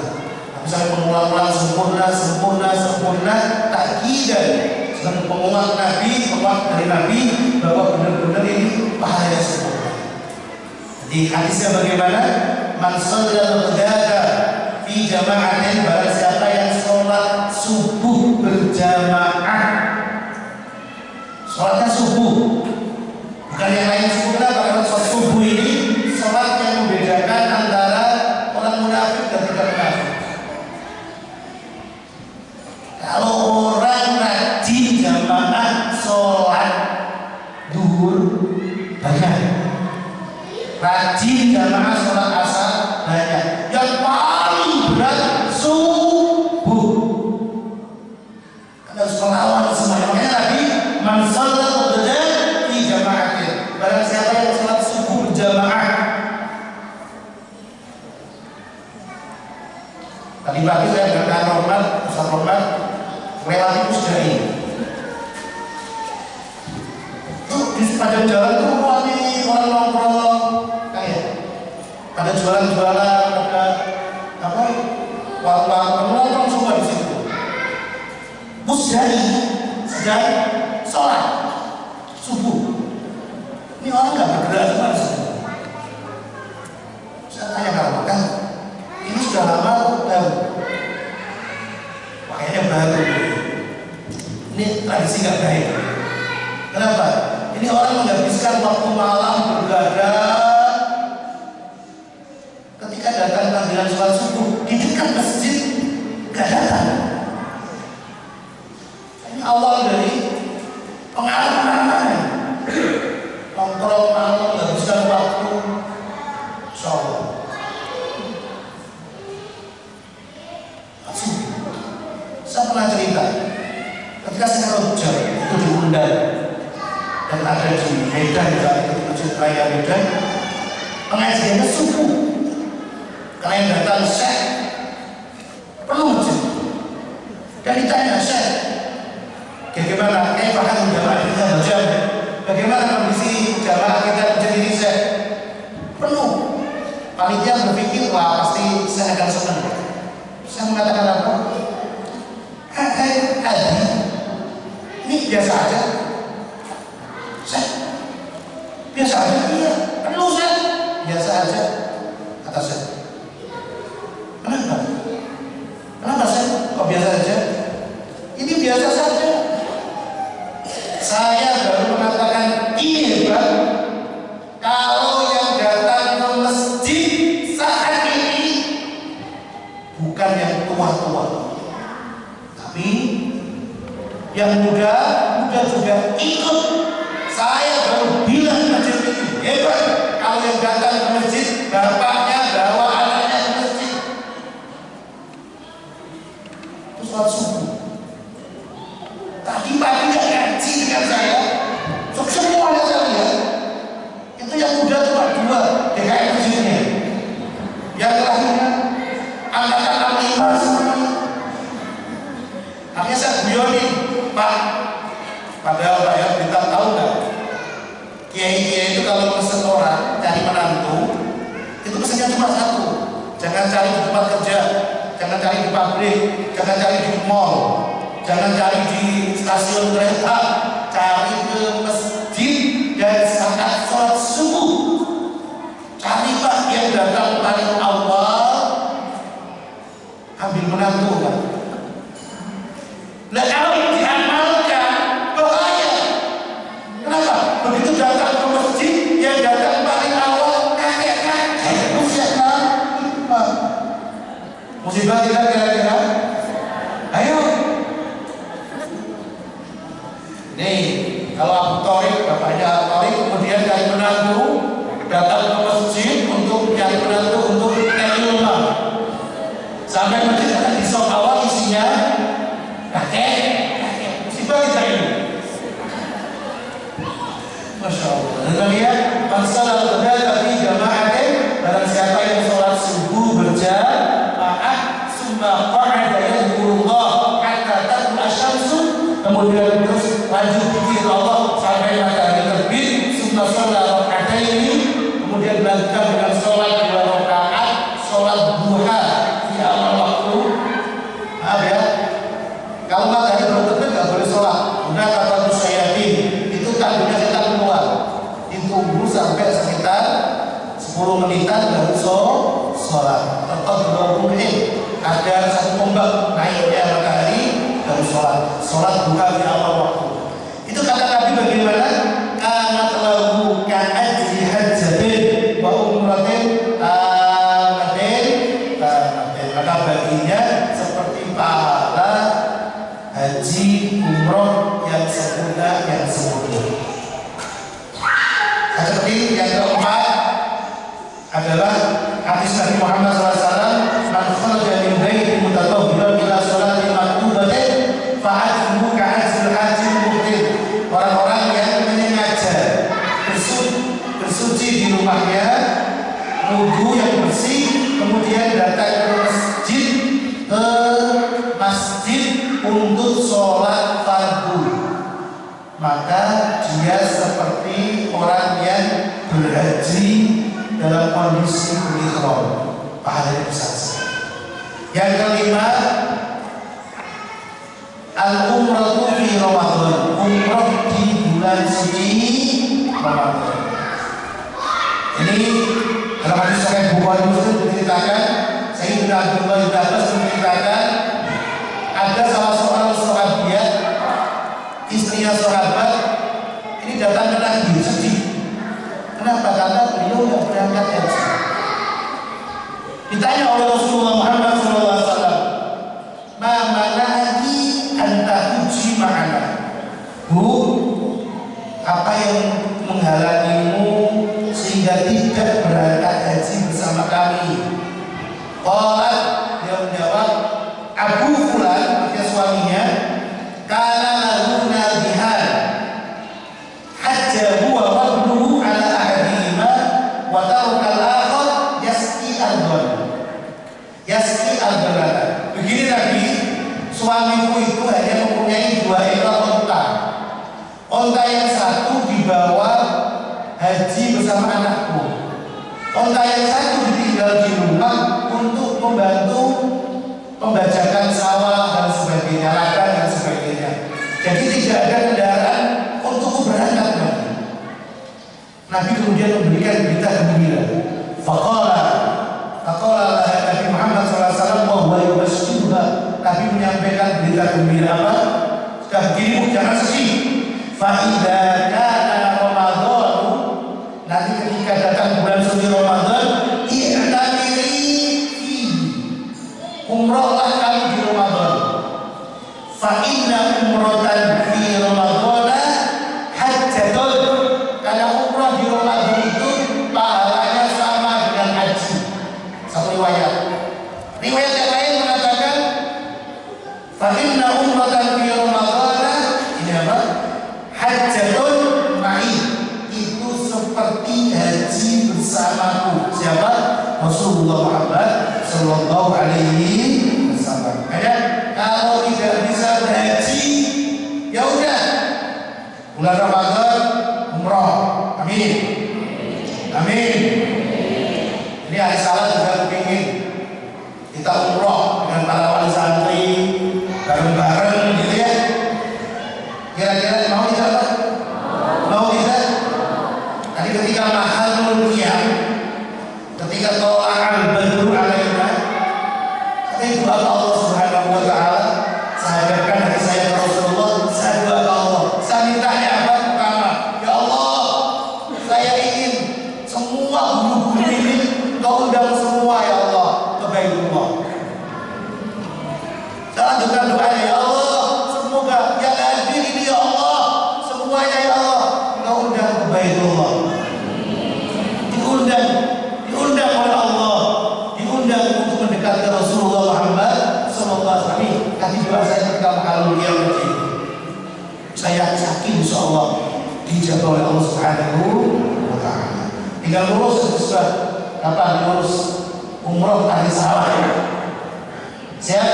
Misalnya pengulang-ulang sempurna, takidan dengan pengulang Nabi, pengulang dari Nabi bahwa benar-benar ini pahala yang sempurna. Di hadisnya bagaimana? Man shallal ghadata fi jama'atin, barang siapa yang sholat subuh berjamaah. Sholatnya subuh, bukan yang lain sempurna, karena sholat subuh ini sholat yang membedakan antara orang munafik dan tidak munafik. Kalau orang rajin jamaah sholat duhur banyak, rajin jamaah sholat asar banyak, yang paling berat subuh. Karena harus melawan semuanya. Makanya tadi man shallal ghadata fi jama'atin, barang siapa yang sholat subuh berjamaah. Tadi pagi saya dengan Roman, Ustaz Roman relatif musdai. Itu di sepanjang jalan itu mulai orang nongkrong kayak ada jualan-jualan, ada apa, warung-warung nongkrong semua di situ. Musdali sedang sholat subuh. Ini orang nggak bergerak sama di situ. Saya tanya kalau kan ini sudah lama baru, makanya baru. Ini tradisi nggak baik. Kenapa? Ini orang menghabiskan waktu malam begadang. Ketika datang panggilan sholat subuh di dekat masjid, nggak datang. Ini awal dari pengalaman. Nongkrong malam menghabiskan waktu. Insyaallah. Saya pernah cerita ketika saya kerja itu diundang dan ada di Medan, di Masjid Raya Medan, pengajiannya subuh. Kalian datang Syekh penuh masjid dan ditanya Syekh, bagaimana bahkan jamaah kita baca, bagaimana kondisi jamaah kita masjid ini Syekh? Penuh. Panitia berpikir wah pasti saya akan senang. Saya mengatakan apa? Ini biasa aja. Syekh, biasa aja. Iya, penuh Syekh. Biasa aja. Kata Syekh. Kenapa? Kenapa Syekh? Kok biasa aja? Ini biasa saja. Saya baru mengatakan ini Pak. Kalau yang datang ke masjid saat ini bukan yang tua-tua, tapi yang muda juga ikut. Saya baru bilang masjid ini hebat. Kalau yang datang ke masjid bapaknya bawa anaknya ke masjid. Terus sholat subuh. Tadi pagi nggak ngaji dengan saya. Semuanya saya lihat. Itu yang muda cuma 2 DKI masjidnya. Yang terakhirnya angkatan 65 semuanya. Akhirnya saya guyonin, Pak. Padahal Pak ya, kita tahu nggak? Kiai-kiai itu kalau pesen orang cari menantu, itu pesannya cuma 1. Jangan cari di tempat kerja, jangan cari di pabrik, jangan cari di mall, jangan cari di stasiun kereta, cari ke masjid dan saat sholat subuh. Cari Pak yang datang paling awal, ambil menantu Pak. Nah kalau diamalkan bahaya. Kenapa? Begitu datang ke masjid yang datang paling awal kakek-kakek usianya 5. Musibah kita kira-kira. Ayo. Nih, kalau Abu Tharik, bapaknya Abu Tharik kemudian cari menantu, datang ke masjid untuk cari menantu untuk ilmu. Sampai masjid akan di sop awal isinya kakek. Musibah kita ini. Masya Allah. Dan kemudian masalah berbeda tapi jamaatin barang siapa yang sholat subuh berjamaah summa qa'ada yadhkurullah hatta tatlu asyamsu, kemudian terus lanjut zikir Allah sampai matahari terbit, summa shalla raka'ataini, kemudian dilanjutkan dengan sholat 2 rakaat, sholat duha di awal waktu. Maaf ya, kalau matahari belum terbit nggak boleh sholat. Udah kata Syaikhul itu tandanya setan keluar. Ditunggu sampai sekitar 10 menitan baru sholat. Tetap belum ada 1 ombak naiknya matahari baru sholat. Sholat duha di awal waktu. Itu kata Nabi bagaimana? Kanat lahu ka'ajri hajjatin wa umratin tamatin. Maka baginya seperti pahala haji umroh yang sempurna, yang sempurna. Seperti yang keempat adalah hadis Nabi Muhammad SAW, man kharaja min baiti mutatahhiran ila sholatin maktubatin fa'ajruhu ka'ajril hajjil muhrim. Orang-orang yang menyengaja bersuci di rumahnya, wudhu yang bersih, kemudian datang ke masjid untuk sholat fardu, maka dia seperti orang yang berhaji dalam kondisi pahalanya besar sekali. Yang kelima, al-umratu fi Ramadan, umrah di bulan suci Ramadan. Ini dalam hadis Sahih Bukhari Muslim diceritakan, Sayyidina Abdullah bin Abbas menceritakan ada salah seorang sahabat, istrinya sahabat ini datang ke Nabi sedih. Kenapa? Karena beliau yang berangkat haji. Ditanya oleh Rasulullah Muhammad SAW, ma mana'aki anta uji ma'ana. Bu, apa yang menghalangimu sehingga tidak berangkat haji bersama kami? Qalat, dia menjawab, Abu Fulan, artinya suaminya, kana lahu nadihan hajjahu wa wabnuhu ala ahadihima wa tarukal akhar yasqi al-balada. Begini Nabi, suamiku itu hanya mempunyai 2 ekor onta. Onta yang satu dibawa haji bersama anakku. Onta yang satu ditinggal di rumah untuk membantu pembajakan sawah dan sebagainya, ladang dan sebagainya. Jadi tidak ada kendaraan untuk berangkat Nabi. Nabi kemudian memberikan berita gembira. Faqala Nabi Muhammad SAW bahwa yubashshirha. Nabi menyampaikan berita gembira apa? Sudah begini, jangan sedih. Fa idza kana Ramadan, nanti ketika datang bulan suci Ramadan, i'tamiri fi, umrahlah kamu di Ramadan. Fa inna umratan fi Ramadan hajjatun, karena umrah di Ramadan itu pahalanya sama dengan haji. Satu riwayat yang lain mengatakan fa inna umratan fi Ramadan, ini apa? Hajjatun ma'i, itu seperti haji bersamaku. Siapa? Rasulullah Muhammad sallallahu alaihi wasallam. Kalau tidak bisa berhaji, ya udah bulan Ramadan umrah. Amin. Amin. Ini hari salat juga kepingin kita umrah dengan para wali santri bareng-bareng gitu ya. Kira-kira mau tidak Pak? Mau tidak? Tadi ketika mahalul qiyam, ketika tola'al badru alaina, kata doa Allah Subhanahu wa ta'ala, saya hadapkan hati saya ke Rasulullah, saya doa ke Allah, saya mintanya apa? Pertama, ya Allah, saya ingin semua guru-guru ini Kau undang semua ya Allah ke Baitullah. Saya lanjutkan doanya, ya Allah, semoga yang hadir ini ya Allah, semuanya ya Allah Kau undang ke Baitullah. Diundang oleh Allah, diundang untuk mendekat ke Rasulullah Muhammad sallallahu alaihi wasallam. Kasih doa saya ketika mahalul qiyam ini, saya yakin insyaallah dijabah oleh Allah Subhanahu wa ta'ala. Tinggal lurus sesuai kapan lurus umroh tadi sawah. Siap?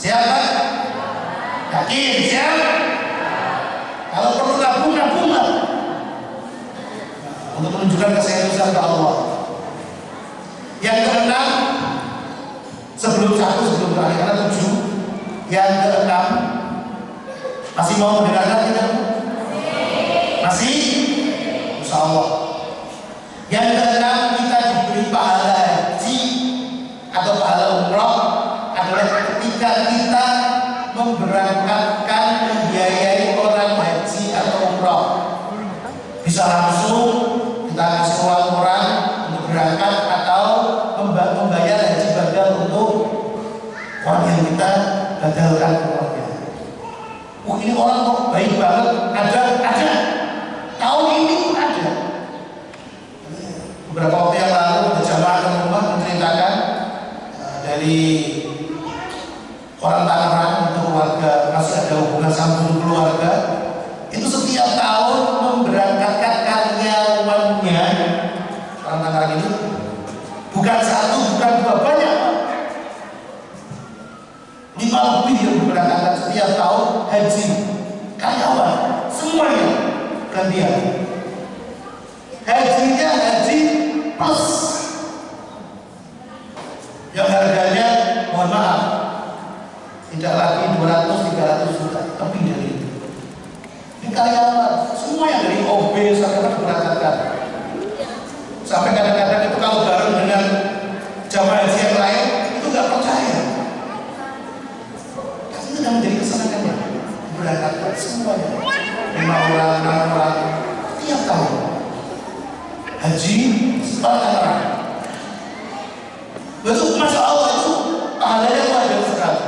Siapa? Yakin? Siap? Kalau perlu nabung-nabunglah untuk menunjukkan keseriusan ke Allah. Yang keenam, sebelum terakhir karena 7. Yang keenam, masih mau mendengarkan tidak? Masih? Insya Allah. Yang keenam, kita diberi pahala haji atau pahala umrah adalah ketika kita memberangkatkan, membiayai orang haji atau umrah. Bisa langsung kita kasih uang orang untuk berangkat atau membayar haji badal untuk orang yang kita badalkan uangnya. Ini orang kok baik banget, ada. Tahun ini pun ada. Beberapa waktu yang lalu ada jamaah ke rumah menceritakan dari orang Tangerang untuk keluarga, masih ada hubungan sambung keluarga, itu setiap tahun memberangkatkan karyawannya. Orang Tangerang ini bukan 1, bukan 2, banyak, 5 lebih yang memberangkatkan setiap tahun haji karyawan semuanya gantian. Hajinya haji plus yang harganya mohon maaf tidak lagi 200-300 juta, lebih dari itu. Ini karyawan semua yang dari OB sampai diberangkatkan. Sampai kadang-kadang itu kalau bareng dengan jamaah haji yang lain itu nggak percaya. Tapi itu sudah menjadi kesenangannya. Berangkatkan semuanya 5 orang, 6 orang tiap tahun haji sepanjang orang. Betul, masya Allah itu pahalanya luar biasa sekali.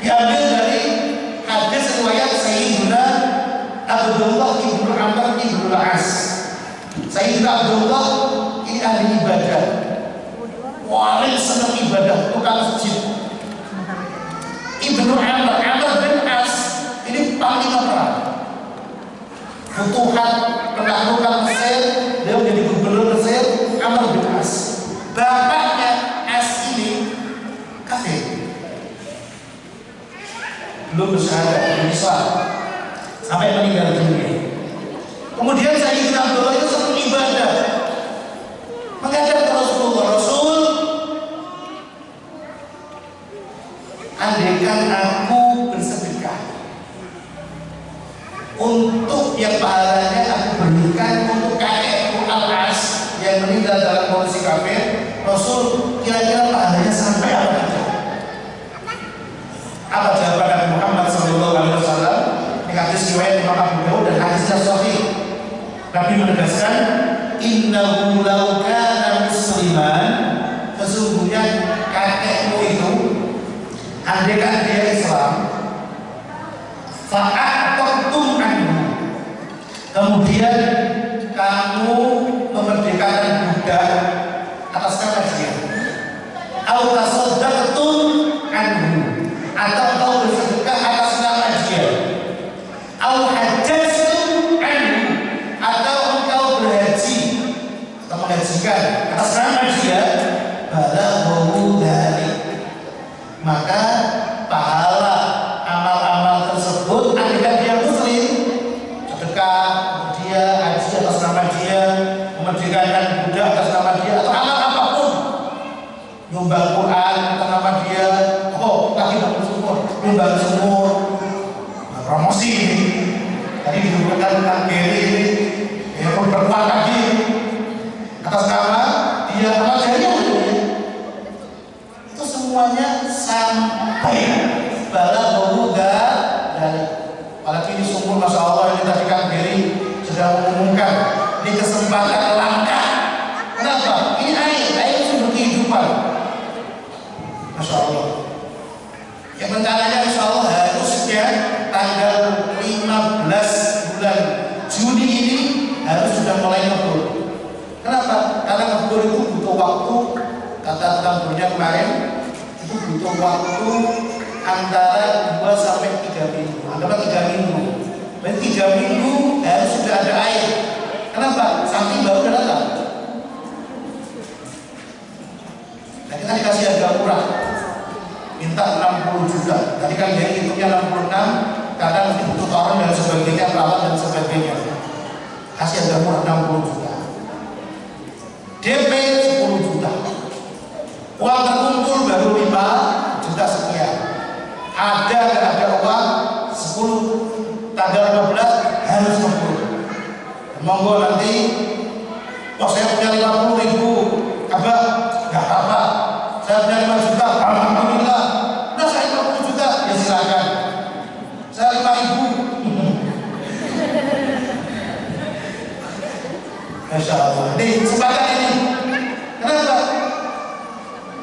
Diambil dari hadis riwayat Sayyidina Abdullah ibnu Amr ibnu As. Sayyidina Abdullah ini ahli ibadah, paling senang ibadah, tukang masjid. Ibnu Amr bin As ini panglima perang, futuhat penaklukan Mesir, dia menjadi gubernur Mesir. Amr bin As, bapaknya As ini kafir, belum bersyahadat, belum Islam sampai meninggal dunia. Kemudian Sayyidina Abdullah itu senang ibadah, menghadap ke Rasulullah. Rasul, andaikan aku bersedekah untuk yang pahalanya aku berikan untuk kakekku Al-As yang meninggal dalam kondisi kafir, Rasul kira-kira pahalanya sampai apa saja? Apa jawaban Nabi Muhammad SAW? Ini hadis riwayat Imam Abu Dawud dan hadisnya sahih. Nabi menegaskan, innahu law kana musliman, sesungguhnya kakekmu itu andaikan dia Islam, fa'aqtum anhu, kemudian kamu memerdekakan budak atas nama dia, au tasaddaqtum anhu, atau kau bersedekah atas nama dia, au hajjtum anhu, atau engkau berhaji atau menghajikan atas nama dia, balaghahu dzalik, maka pahala amal-amal tersebut andaikan dia muslim, sedekah dia, haji atas nama dia, memerdekakan budak atas nama dia, atau amal apapun, nyumbang Quran atas nama dia, lagi bersyukur, nyumbang sumur, promosi ini tadi dibutuhkan tentang Geri ini, ya pun berkuat lagi atas nama dia, amal jariah itu semuanya sampai balaghahu dari. Apalagi ini sumur, masya Allah, ini tadi Kang Geri sudah mengumumkan ini kesempatan langka. Kenapa? Ini air sumber kehidupan, masya Allah. Yang rencananya insya Allah harusnya tanggal 15 bulan Juni ini harus sudah mulai ngebul. Kenapa? Karena ngebul itu butuh waktu, kata tambulnya kemarin, itu butuh waktu antara 2 sampai 3 minggu. Antara 3 minggu. Berarti 3 minggu harus sudah ada air. Kenapa? Saking baru datang. Nah, kita dikasih harga murah, minta 60 juta. Tadi kan dia hitungnya 66 karena mesti butuh orang dan sebagainya, perawat dan sebagainya. Kasih harga murah 60 juta. DP 10 juta. Uang terkumpul baru 5 juta sekian. Ada nggak ada uang 10 tanggal 15 harus kumpul. Monggo nanti, saya punya 50.000, abah nggak apa-apa. Saya punya 5 juta, alhamdulillah. Udah saya 50 juta, ya silakan. Saya 5.000. Masya Allah. Ini kesempatan ini. Kenapa?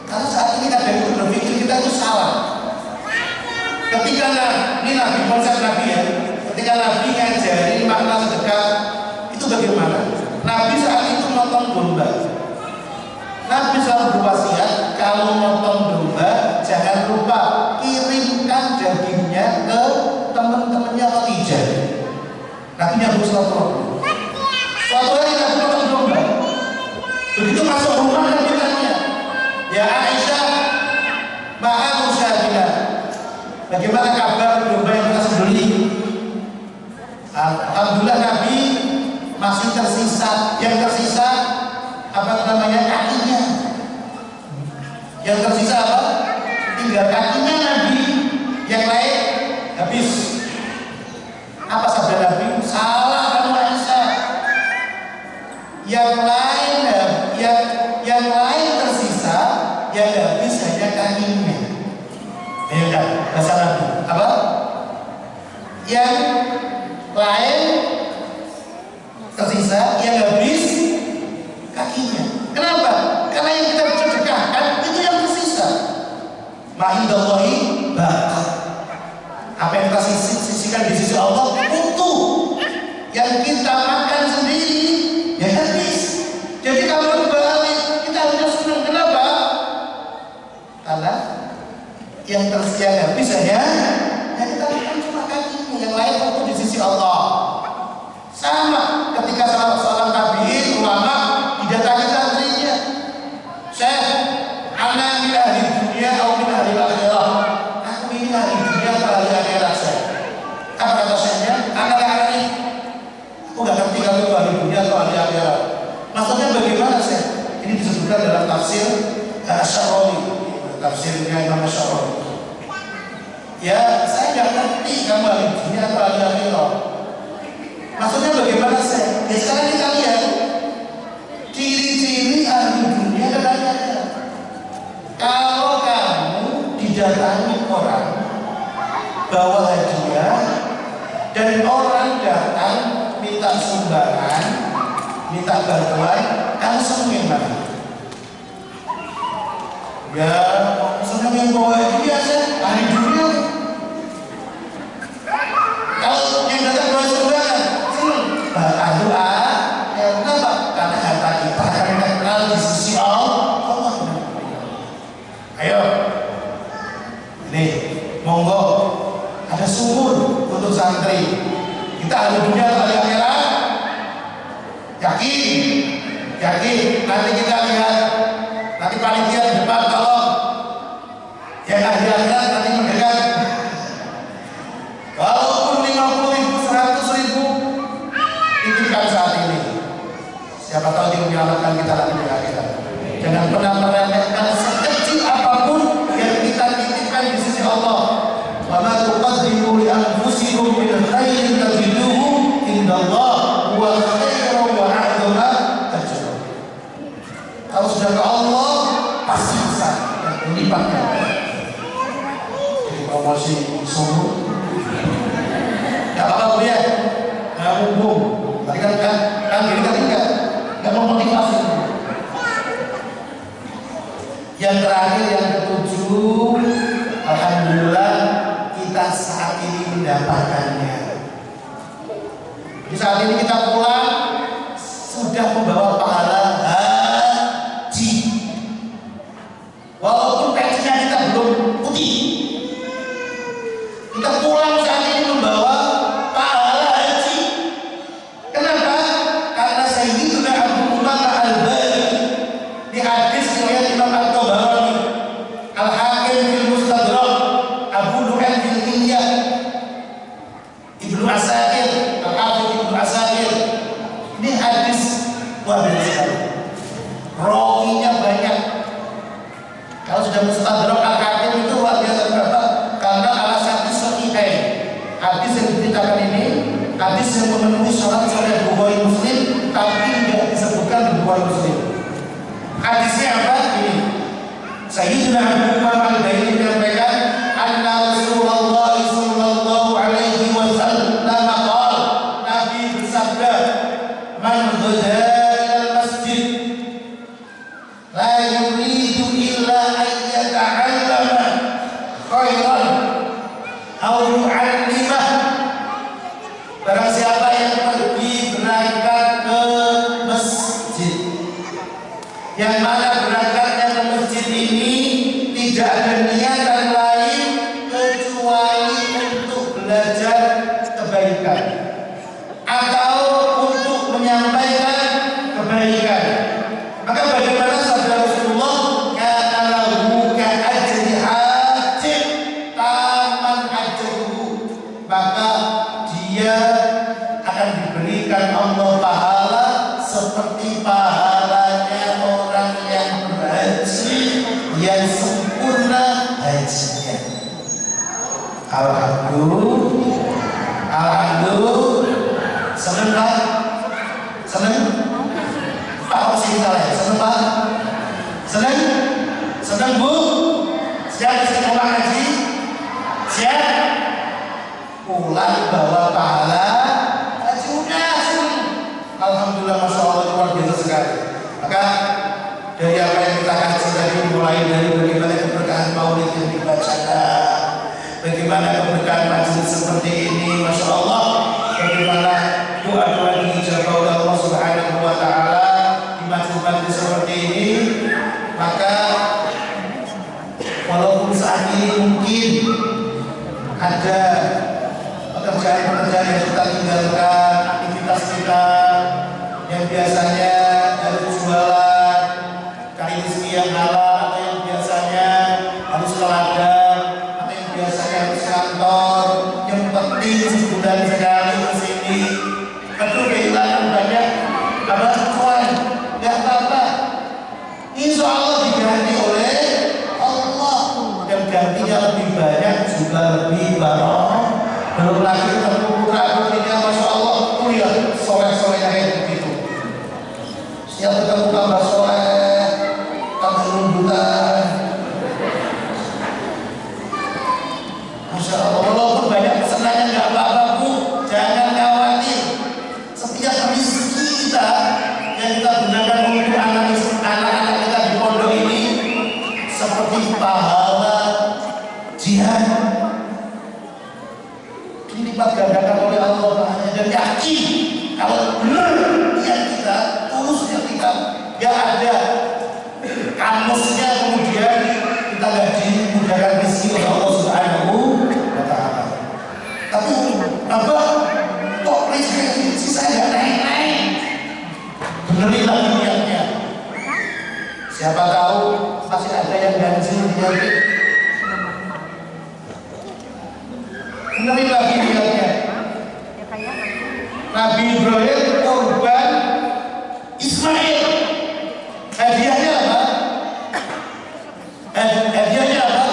Karena saat ini kadang itu berpikir kita itu salah. Ketika ini Nabi, konsep Nabi ya, ketika Nabi ngajari makna sedekah itu bagaimana? Nabi saat itu nonton domba. Nabi selalu berwasiat kalau nonton domba jangan lupa kirimkan dagingnya ke teman-temannya Khadijah. Nabi nyambung silaturahmi. Suatu hari Nabi nonton domba. Begitu masuk rumah Nabi tanya, ya Aisyah, maha musyabilah, bagaimana kabar domba yang kita sembelih? Alhamdulillah Nabi masih tersisa, yang tersisa apa namanya, kakinya tinggal kakinya Nabi, yang lain habis. Apa sabda Nabi? Salah kamu Aisyah. Yang lain tersisa, yang habis hanya kakinya. Ya kan, bahasa Nabi. Apa? Yang lain tersisa, yang habis kakinya. Kenapa? Karena yang kita sedekahkan itu yang tersisa. Ma'indallahi baqa. Apa yang kita sisihkan di sisi Allah utuh. Yang kita makan sendiri ya habis. Jadi kalau berbalik kita harusnya senang. Kenapa? Karena yang tersisa habis hanya yang kita makan cuma kakinya, yang lain utuh di sisi Allah. Sama ketika seorang tabi'in ulama didatangi santrinya, Syekh, ana min ahli dunia atau min ahli akhirah. Aku ini ahli dunia atau ahli akhirat, Syekh? Apa kata Syekhnya? Ana la'ani. Aku gak ngerti kamu itu ahli dunia atau ahli akhirat. Maksudnya bagaimana, Syekh? Ini disebutkan dalam tafsir Asy-Syarawi, tafsirnya Imam Asy-Syarawi. Ya, saya gak ngerti kamu ahli dunia atau ahli akhirat. Maksudnya bagaimana, Syekh? Ya sekarang kita lihat ciri-ciri ahli dunia dan ahli akhirat. Kalau kamu didatangi orang bawa hadiah dan orang datang minta sumbangan, minta bantuan, kamu seneng yang mana? Ya, seneng yang bawa hadiah, Syekh. Ahli dunia. Kalau yang datang bawa sumbangan, seneng. Doa, kenapa? Karena harta kita akan kenal di sisi Allah. Ayo, nih, monggo ada sumur untuk santri. Kita ahli dunia atau ahli akhirat? Yakin. Nanti kita lihat, nanti panitia di depan tolong. Yang ahli akhirat nanti mendekat. Walaupun 50.000, 100.000, titipkan saat ini. Siapa tahu dia menyelamatkan kita nanti di akhirat. Jangan pernah meremehkan sekecil apapun yang kita titipkan di sisi Allah. Wa ma tuqaddimu li anfusikum min khairin tajiduhu indallah huwa khairan wa a'dama ajra. Kalau sudah ke Allah pasti bisa melipatnya. Jadi promosi sumur. Gak apa-apa Bu ya, gak mumpung. Tadi kan gini tadi gak mau motivasi. Yang terakhir, yang ketujuh, alhamdulillah kita saat ini mendapatkannya. Di saat ini kita pulang sudah membawa pahala haji. Walaupun pensinya kita belum putih, kita pulang saat ini membawa pahala haji. Kenapa? Karena Sayyidina Abu Umamah Al-Bahili di hadis riwayat Imam At-Tabarani, Al-Hakim fil Mustadrak, Abu Nu'aym fil Hilyah, Ibnu Asakir, Al-Hafiz Ibnu Asakir. Ini hadis luar biasa. Rawinya banyak. Kalau sudah Mustadrak Al-Hakim itu luar biasa. Berapa? Karena alasan sahihain. Hadis yang diceritakan ini hadis yang memenuhi syarat Sahih Bukhari Muslim, tapi tidak disebutkan di Bukhari Muslim. Hadisnya apa? Ini Sayyidina Abu Umamah Al-Bahili menyampaikan, anna Rasulullah sallallahu alaihi wasallam qala, Nabi bersabda, man ghada ilal masjid la yuridu illa an yata'allama khairan aw yu'allimah. Barang siapa yang pergi berangkat ke masjid, yang mana berangkatnya ke masjid ini tidak ada niatan lain kecuali untuk belajar kebaikan atau untuk menyampaikan kebaikan, maka bagaimana sabda Rasulullah, kana lahu ka ajri hajin taman ajruhu, maka dia akan diberikan Allah pahala seperti pahalanya orang yang Senang? Senang Bu? Siap sekolah haji? Siap? Pulang bawa pahala haji udah senang. Alhamdulillah, Masya Allah, luar biasa sekali. Maka dari apa yang kita kaji tadi, mulai dari bagaimana keberkahan maulid yang dibacakan, bagaimana keberkahan majelis seperti ini, Masya Allah, bagaimana doa-doa diijabah oleh Allah Subhanahu wa Ta'ala di majelis-majelis seperti ini. Maka walaupun saat ini mungkin ada pekerjaan-pekerjaan yang kita tinggalkan, aktivitas kita yang biasanya harus jualan, cari rezeki yang halal, atau yang biasanya harus ke ladang, atau yang biasanya harus kantor, yang penting sebulan sekali ke sini. Betul, kehilangan banyak kawan, nggak apa-apa. Insya Allah diganti oleh Allah, dan gantinya lebih banyak juga lebih barokah. Belum lagi ketemu putra putrinya, Masya Allah, kuliah soleh-solehnya kayak begitu. Siap ketemu tambah soleh, tambah rumbutan. Masya Allah, walaupun banyak kesenangan nggak apa-apa Bu, jangan khawatir. Setiap rezeki kita yang kita gunakan untuk anak-anak kita di pondok ini seperti pahala jihad, dilipat gandakan oleh Allah Ta'ala. Dan yakin kalau benar niat kita, tulusnya kita, gak ada kamusnya kemudian kita gak dimudahkan rezeki oleh Allah Subhanahu wa Ta'ala. Tapi apa kok rezeki saya gak naik-naik? Benerin lagi niatnya. Siapa tahu masih ada yang ganjil di hati. Benerin lagi niatnya. Nabi Ibrahim korban Ismail, hadiahnya apa? Hadiahnya apa?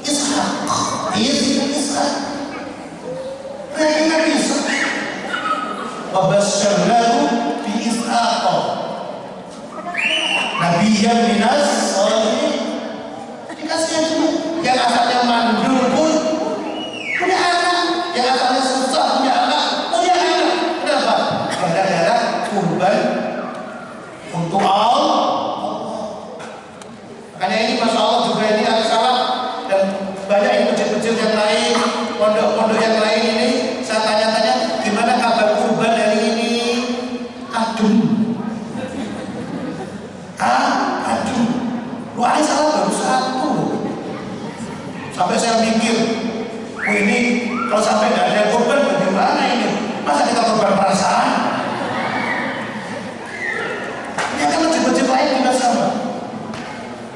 Ishak. Ishak. Nabi Ishak. Wabasyarnahu bi Ishaq. Nabiyyan minas sholihin. Dikasih aja yang asalnya mandul pun punya anak, yang asalnya susah punya anak, punya anak. Kenapa? Gara-gara kurban untuk Allah. Makanya ini Masya Allah juga ini Al-Salam, dan banyak yang kecil-kecil yang lain, pondok-pondok yang lain ini saya tanya-tanya gimana kabar kurban hari ini? Aduh, aduh, lu Al-Salam baru satu. Sampai saya mikir, ini kalau sampai nggak ada korban bagaimana ini? Masa kita korban perasaan? Ya kan wajib-wajib lain juga sama.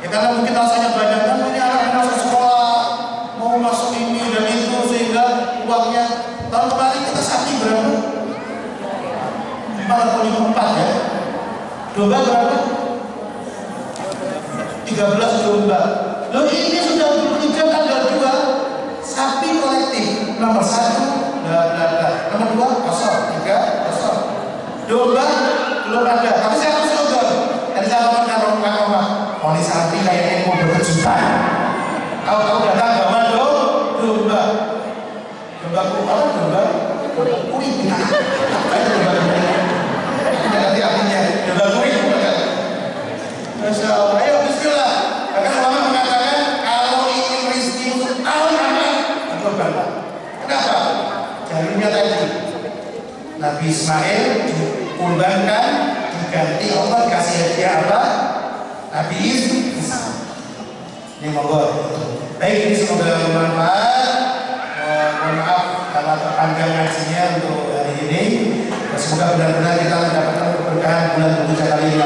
Ya karena mungkin rasanya banyak kan punya anak masuk sekolah, mau masuk ini dan itu, sehingga uangnya tahun kemarin kita sapi berapa? 4 ya. Domba berapa? 13 domba. Loh ini sudah 23 tanggal 2 sapi kolektif, nomor 1 nomor 2 kosong, 3 kosong. Domba belum ada, tapi saya harus nonton. Tadi saya ngomong dengan Oma, oh ini sapi kayaknya mau berkejutan. Kau datang bawa domba. Domba apa? Domba kuring. Itu domba kuring. Tidak nanti artinya domba kuring. Masya Allah, ayo bismillah. Bahkan ulama mengatakan kalau ingin rezeki untuk tahun anak, korban. Kenapa? Jarinya tadi Nabi Ismail dikurbankan, diganti Allah kasih hadiah apa? Nabi Isa. Ini monggo. Baik, ini semoga bermanfaat. Mohon maaf kalau terpanjang ngajinya untuk hari ini. Semoga benar-benar kita mendapatkan keberkahan bulan puasa kali ini.